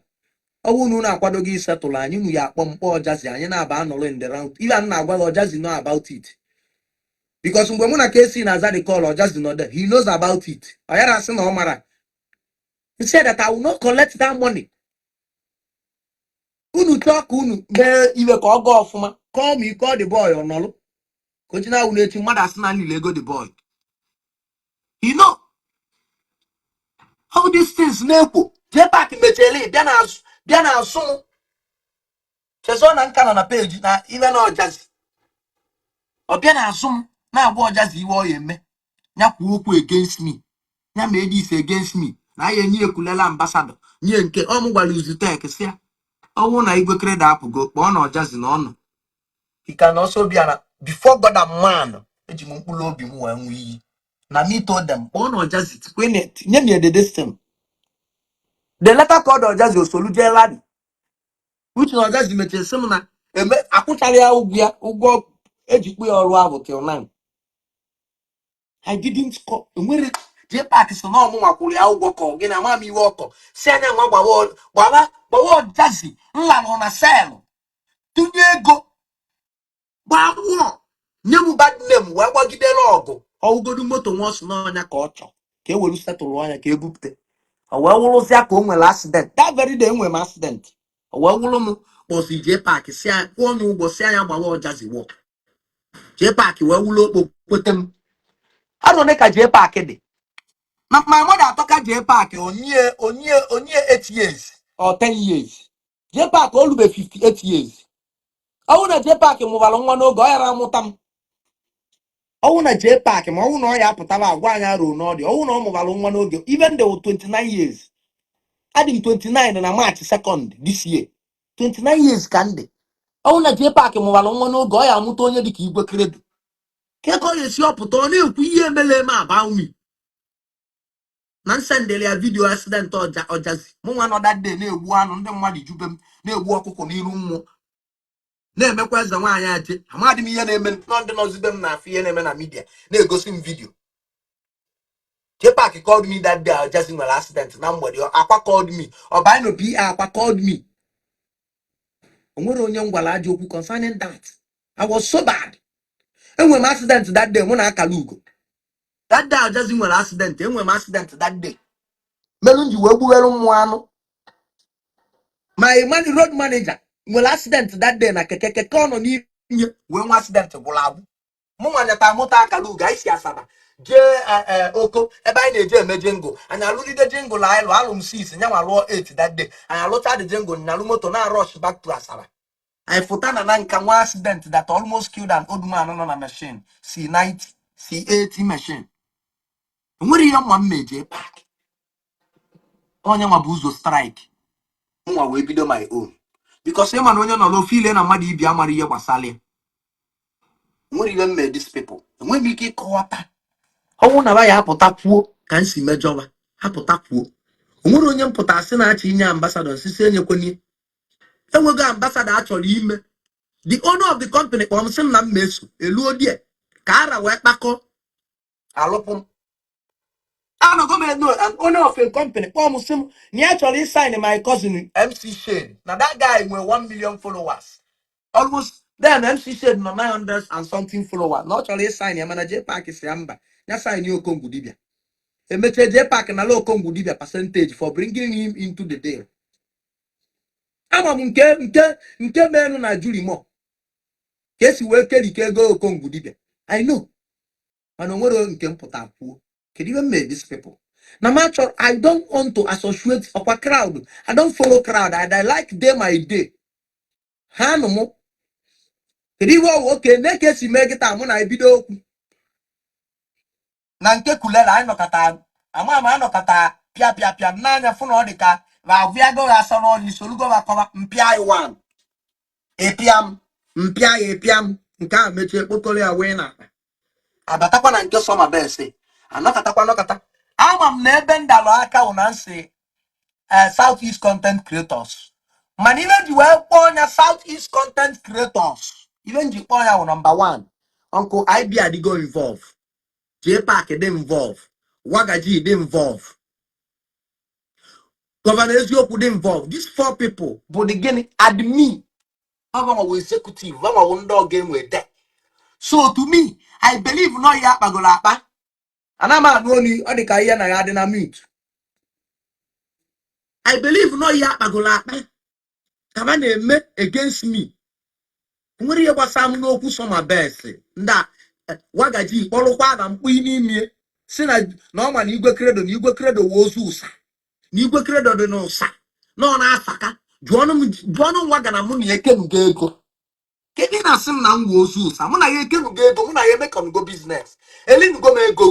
[SPEAKER 3] owu nu na akwado gi settle anyi nu ya akpọ mkpọ ojazi anyi na aba anolo in the round even na agwa ojazi know about it because mgbe mu na KC na aza the call ojazi know that he knows about it oyara asi na omara he said that I will not collect that money unu talk unu be iwe ka ogo ofuma call me call the boy onolo Kojina unechi mother asnali lego the boy. You know how these things nepo. Jepa kimechele biana assume. Chezona nkana na page na even no jazz. Obiana assume na abo jazz iwo yeme. Nya ku against me. Nya made this against me. Na ye nye kulela ambassador. Nye nke omu gwa luzitek sia. Owu na Igwe Credo apugo kpo no jazz no no. He can also be an before God and man. Ejimukulu obi mu enwe yi. Na me told them, oh no, just it. When it near the distance. The letter called Ojazi Osoluje Ladi, which Ojazi the message seminar. Akutalia Ubia Ugo Ejikwe or Ravo till 9. I didn't call. jee paaki so na ọmụnwa kwụrụ ya ụgwọ ka gị na ama m iwe ọkọ si anya nwa gbawa jazi nlalụ na selụ tụnye ego gbawụọ nye m bad name wee gbagidere ọgụ ọwụgodu moto nwa ọsụ n'ọnya ka ọ chọ ka e were setụlụ anya ka e bupụte o wee wụrụzịa ka o nwere accident that very day enwere m accident o wee wụrụ m kpọsi jee paaki si kwụọ m ụgwọ si anya gbawa ọjazi wọ jee paaki wee wụrụ okpo kwete m arọ ne ka jee paaki dị na my mother atọka jee paaki onye 8 years or 10 years jee paaki olube 58 years ọwụ na jee paaki mụbara nwa n'oge ọ yara amụta m ọwụ na jee paaki ma ọwụ na ọ ya apụtaba agwa anya ruo n'ọdị ọwụ na ọ mụbara nwa n'oge even they were 29 years adị m 29 na March 2nd this year 29 years ka ndị ọwụ na jee paaki mụbara nwa n'oge ọ ya amụta onye dịka Igwe Credo ka ego ya esi ọpụta ọ na-ekwu ihe emele eme aba umi na nsendele ya vidio accident ọjazi mụ nwa nọda de na-egbu anụ ndị mmadụ jube m na-egbu ọkụkọ n'iru mmụọ na-emekwa eze nwaanyị aje amadị m ihe na-eme ndị nọzibe m na afọ ihe na-eme na midia na-egosi m vidio jee paaki called me that day ọjazi nwere accident na mgbede akwa called me ọbanyị PA akwa called me o nwere onye m gwara ajọ okwu concerning that I was so bad enwere m accident that day mụ na akala ugo that day ọjazi nwere accident enwere m accident that day merụ nji wee gbuwere mmụọ anụ my road manager nwere accident that day na keke ọ nọ n'inye wee nwa accident gwụrụ agwụ mụ nwanyata moto akala ugo anyị si Asaba jee oko ebe anyị na-eje eme jengo anyị alụride jengo la anyị alụ m 6 nyanwa lụọ 8 that day anyị alụcha dị jengo nyalụ moto na rush back to Asaba anyị fụta na nka nwa accident that almost killed an old man nọ na machine C90 C80 machine nwere ihe mma mmeje paaki onye nwa bụ ụzọ strike nwa wee bido my own because ịma na onye nọ n'ofe ile na mmadụ ibi amara ihe gbasara ya nwere ihe mme these people enweghị m ike ịkọwata ọnwụ na ba ya apụta kwuo ka m si mejọba apụta kwuo onwere onye mpụta asị na-achọ inye ambasadọ sisi enyekwenye enweghị ambasadọ a chọrọ ime the owner of the company kpọrọ m sị m na m meso eluo die ka ara wee kpakọ alụpụ m anọgo m eno an owner of a company kpọọ m sị m na ya chọrọ ịsign my cousin MC Shane na that guy nwere 1 million followers almost then MC Shane nọ 900 and something followers na ọ chọrọ ịsign ya mana jee paaki si ya mba ya sign Okongwu dibia emeche jee paaki na Okongwu dibia percentage for bringing him into the deal ama m nke menu na Julimo ka esi wee kerike ego Okongwu dibia I know mana onwere nke mpụta kwuo kedu ihe mee these people na ma chọrọ I don't want to associate okwa crowd I don't follow crowd I like day my day ha nụ mụ kedu ihe ọwụ oke na-eke esi mee gịta mụ na ebido okwu na nke kulela anyị nọkọta ama anọkọta pịa n'anya fụ na ọ dị ka vaviago ya asọ n'ọnụ solugo akọwa mpịa anyị wan epiam mpịa ya epiam nke a mechie kpokoro ya wee na abatakwa na nke sọma besi anọkọta ama m na ebe ndalụ aka wụ na nsị Southeast content creators mana ihe ji wee kpọọ ya Southeast content creators ihe nji kpọọ ya wụ number 1 Uncle IB adịgo involve jee paaki dị involve Wagaji dị involve Gọvanọ Eziokwu dị involve these 4 people bụ the gịnị admin ọgọnwa executive ọgọnwa ndị ọga enwe de so to me I believe no ya akpagoro akpa ana m anụ onu ọ dị ka ihe na ya dị na mute I believe no ya akpagoro akpa ka ba na-eme against me nwere ihe gbasara m n'okwu sọma besi ndị Wagaji kpọrụkwa na mkpu n'ime si na ọ ma na Igwe Credo wee ozu ụsa na Igwe Credo dị n'ụsa na ọ na-asaka jụọnụ Waga na mụ na ya ekenugo ego kedu na asị m na m wee ozu ụsa mụ na ya ekenugo ego mụ na ya emekọnugo biznes elinugo m ego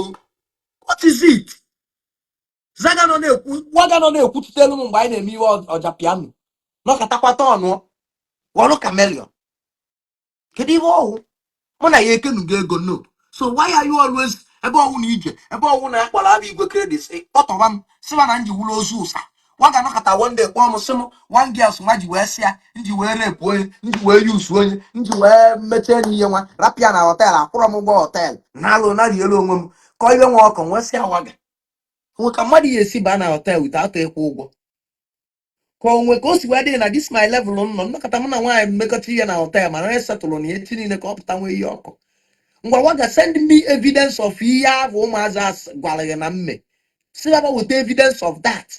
[SPEAKER 3] what is it Saga nọ na-ekwu Waga nọ na-ekwutitelu m mgbe anyị na-eme ihe ọja piano nọkọtakwata ọnụ ọrụ kamelion kedu ihe ọhụ mụ na ya ekenugo ego no so why are you always ebe ọwụ na ije ebe ọwụ na akpọrọ abụ Igwe Credo kpọtọba m sịba na nji wụrụ ozu ụsa Waga nọkọta one day kpọọ m sị m one girls nwa ji wee sịa nji wee repu onye nji wee yusu onye nji wee mechie enyi ihe nwa rapịa na họteelụ akwụrọ m ụgwọ họteelụ na-alụ na rielu onwe m kọọ ihe nwa ọkụ nwee sịa Waga onwe ka mmadụ ya esi baa na hotel without ịkwụ ụgwọ ka onwe ka o si wee dị na this my level nọ nnọkọta m na nwaanyị mmekọta ihe na hotel mana onye setụlụ na echi niile ka ọ pụta nwee ihe ọkụ ngwa nwa ga send me evidence of ihe ahụ ụmụazị gwara ya na mme si ya weta evidence of that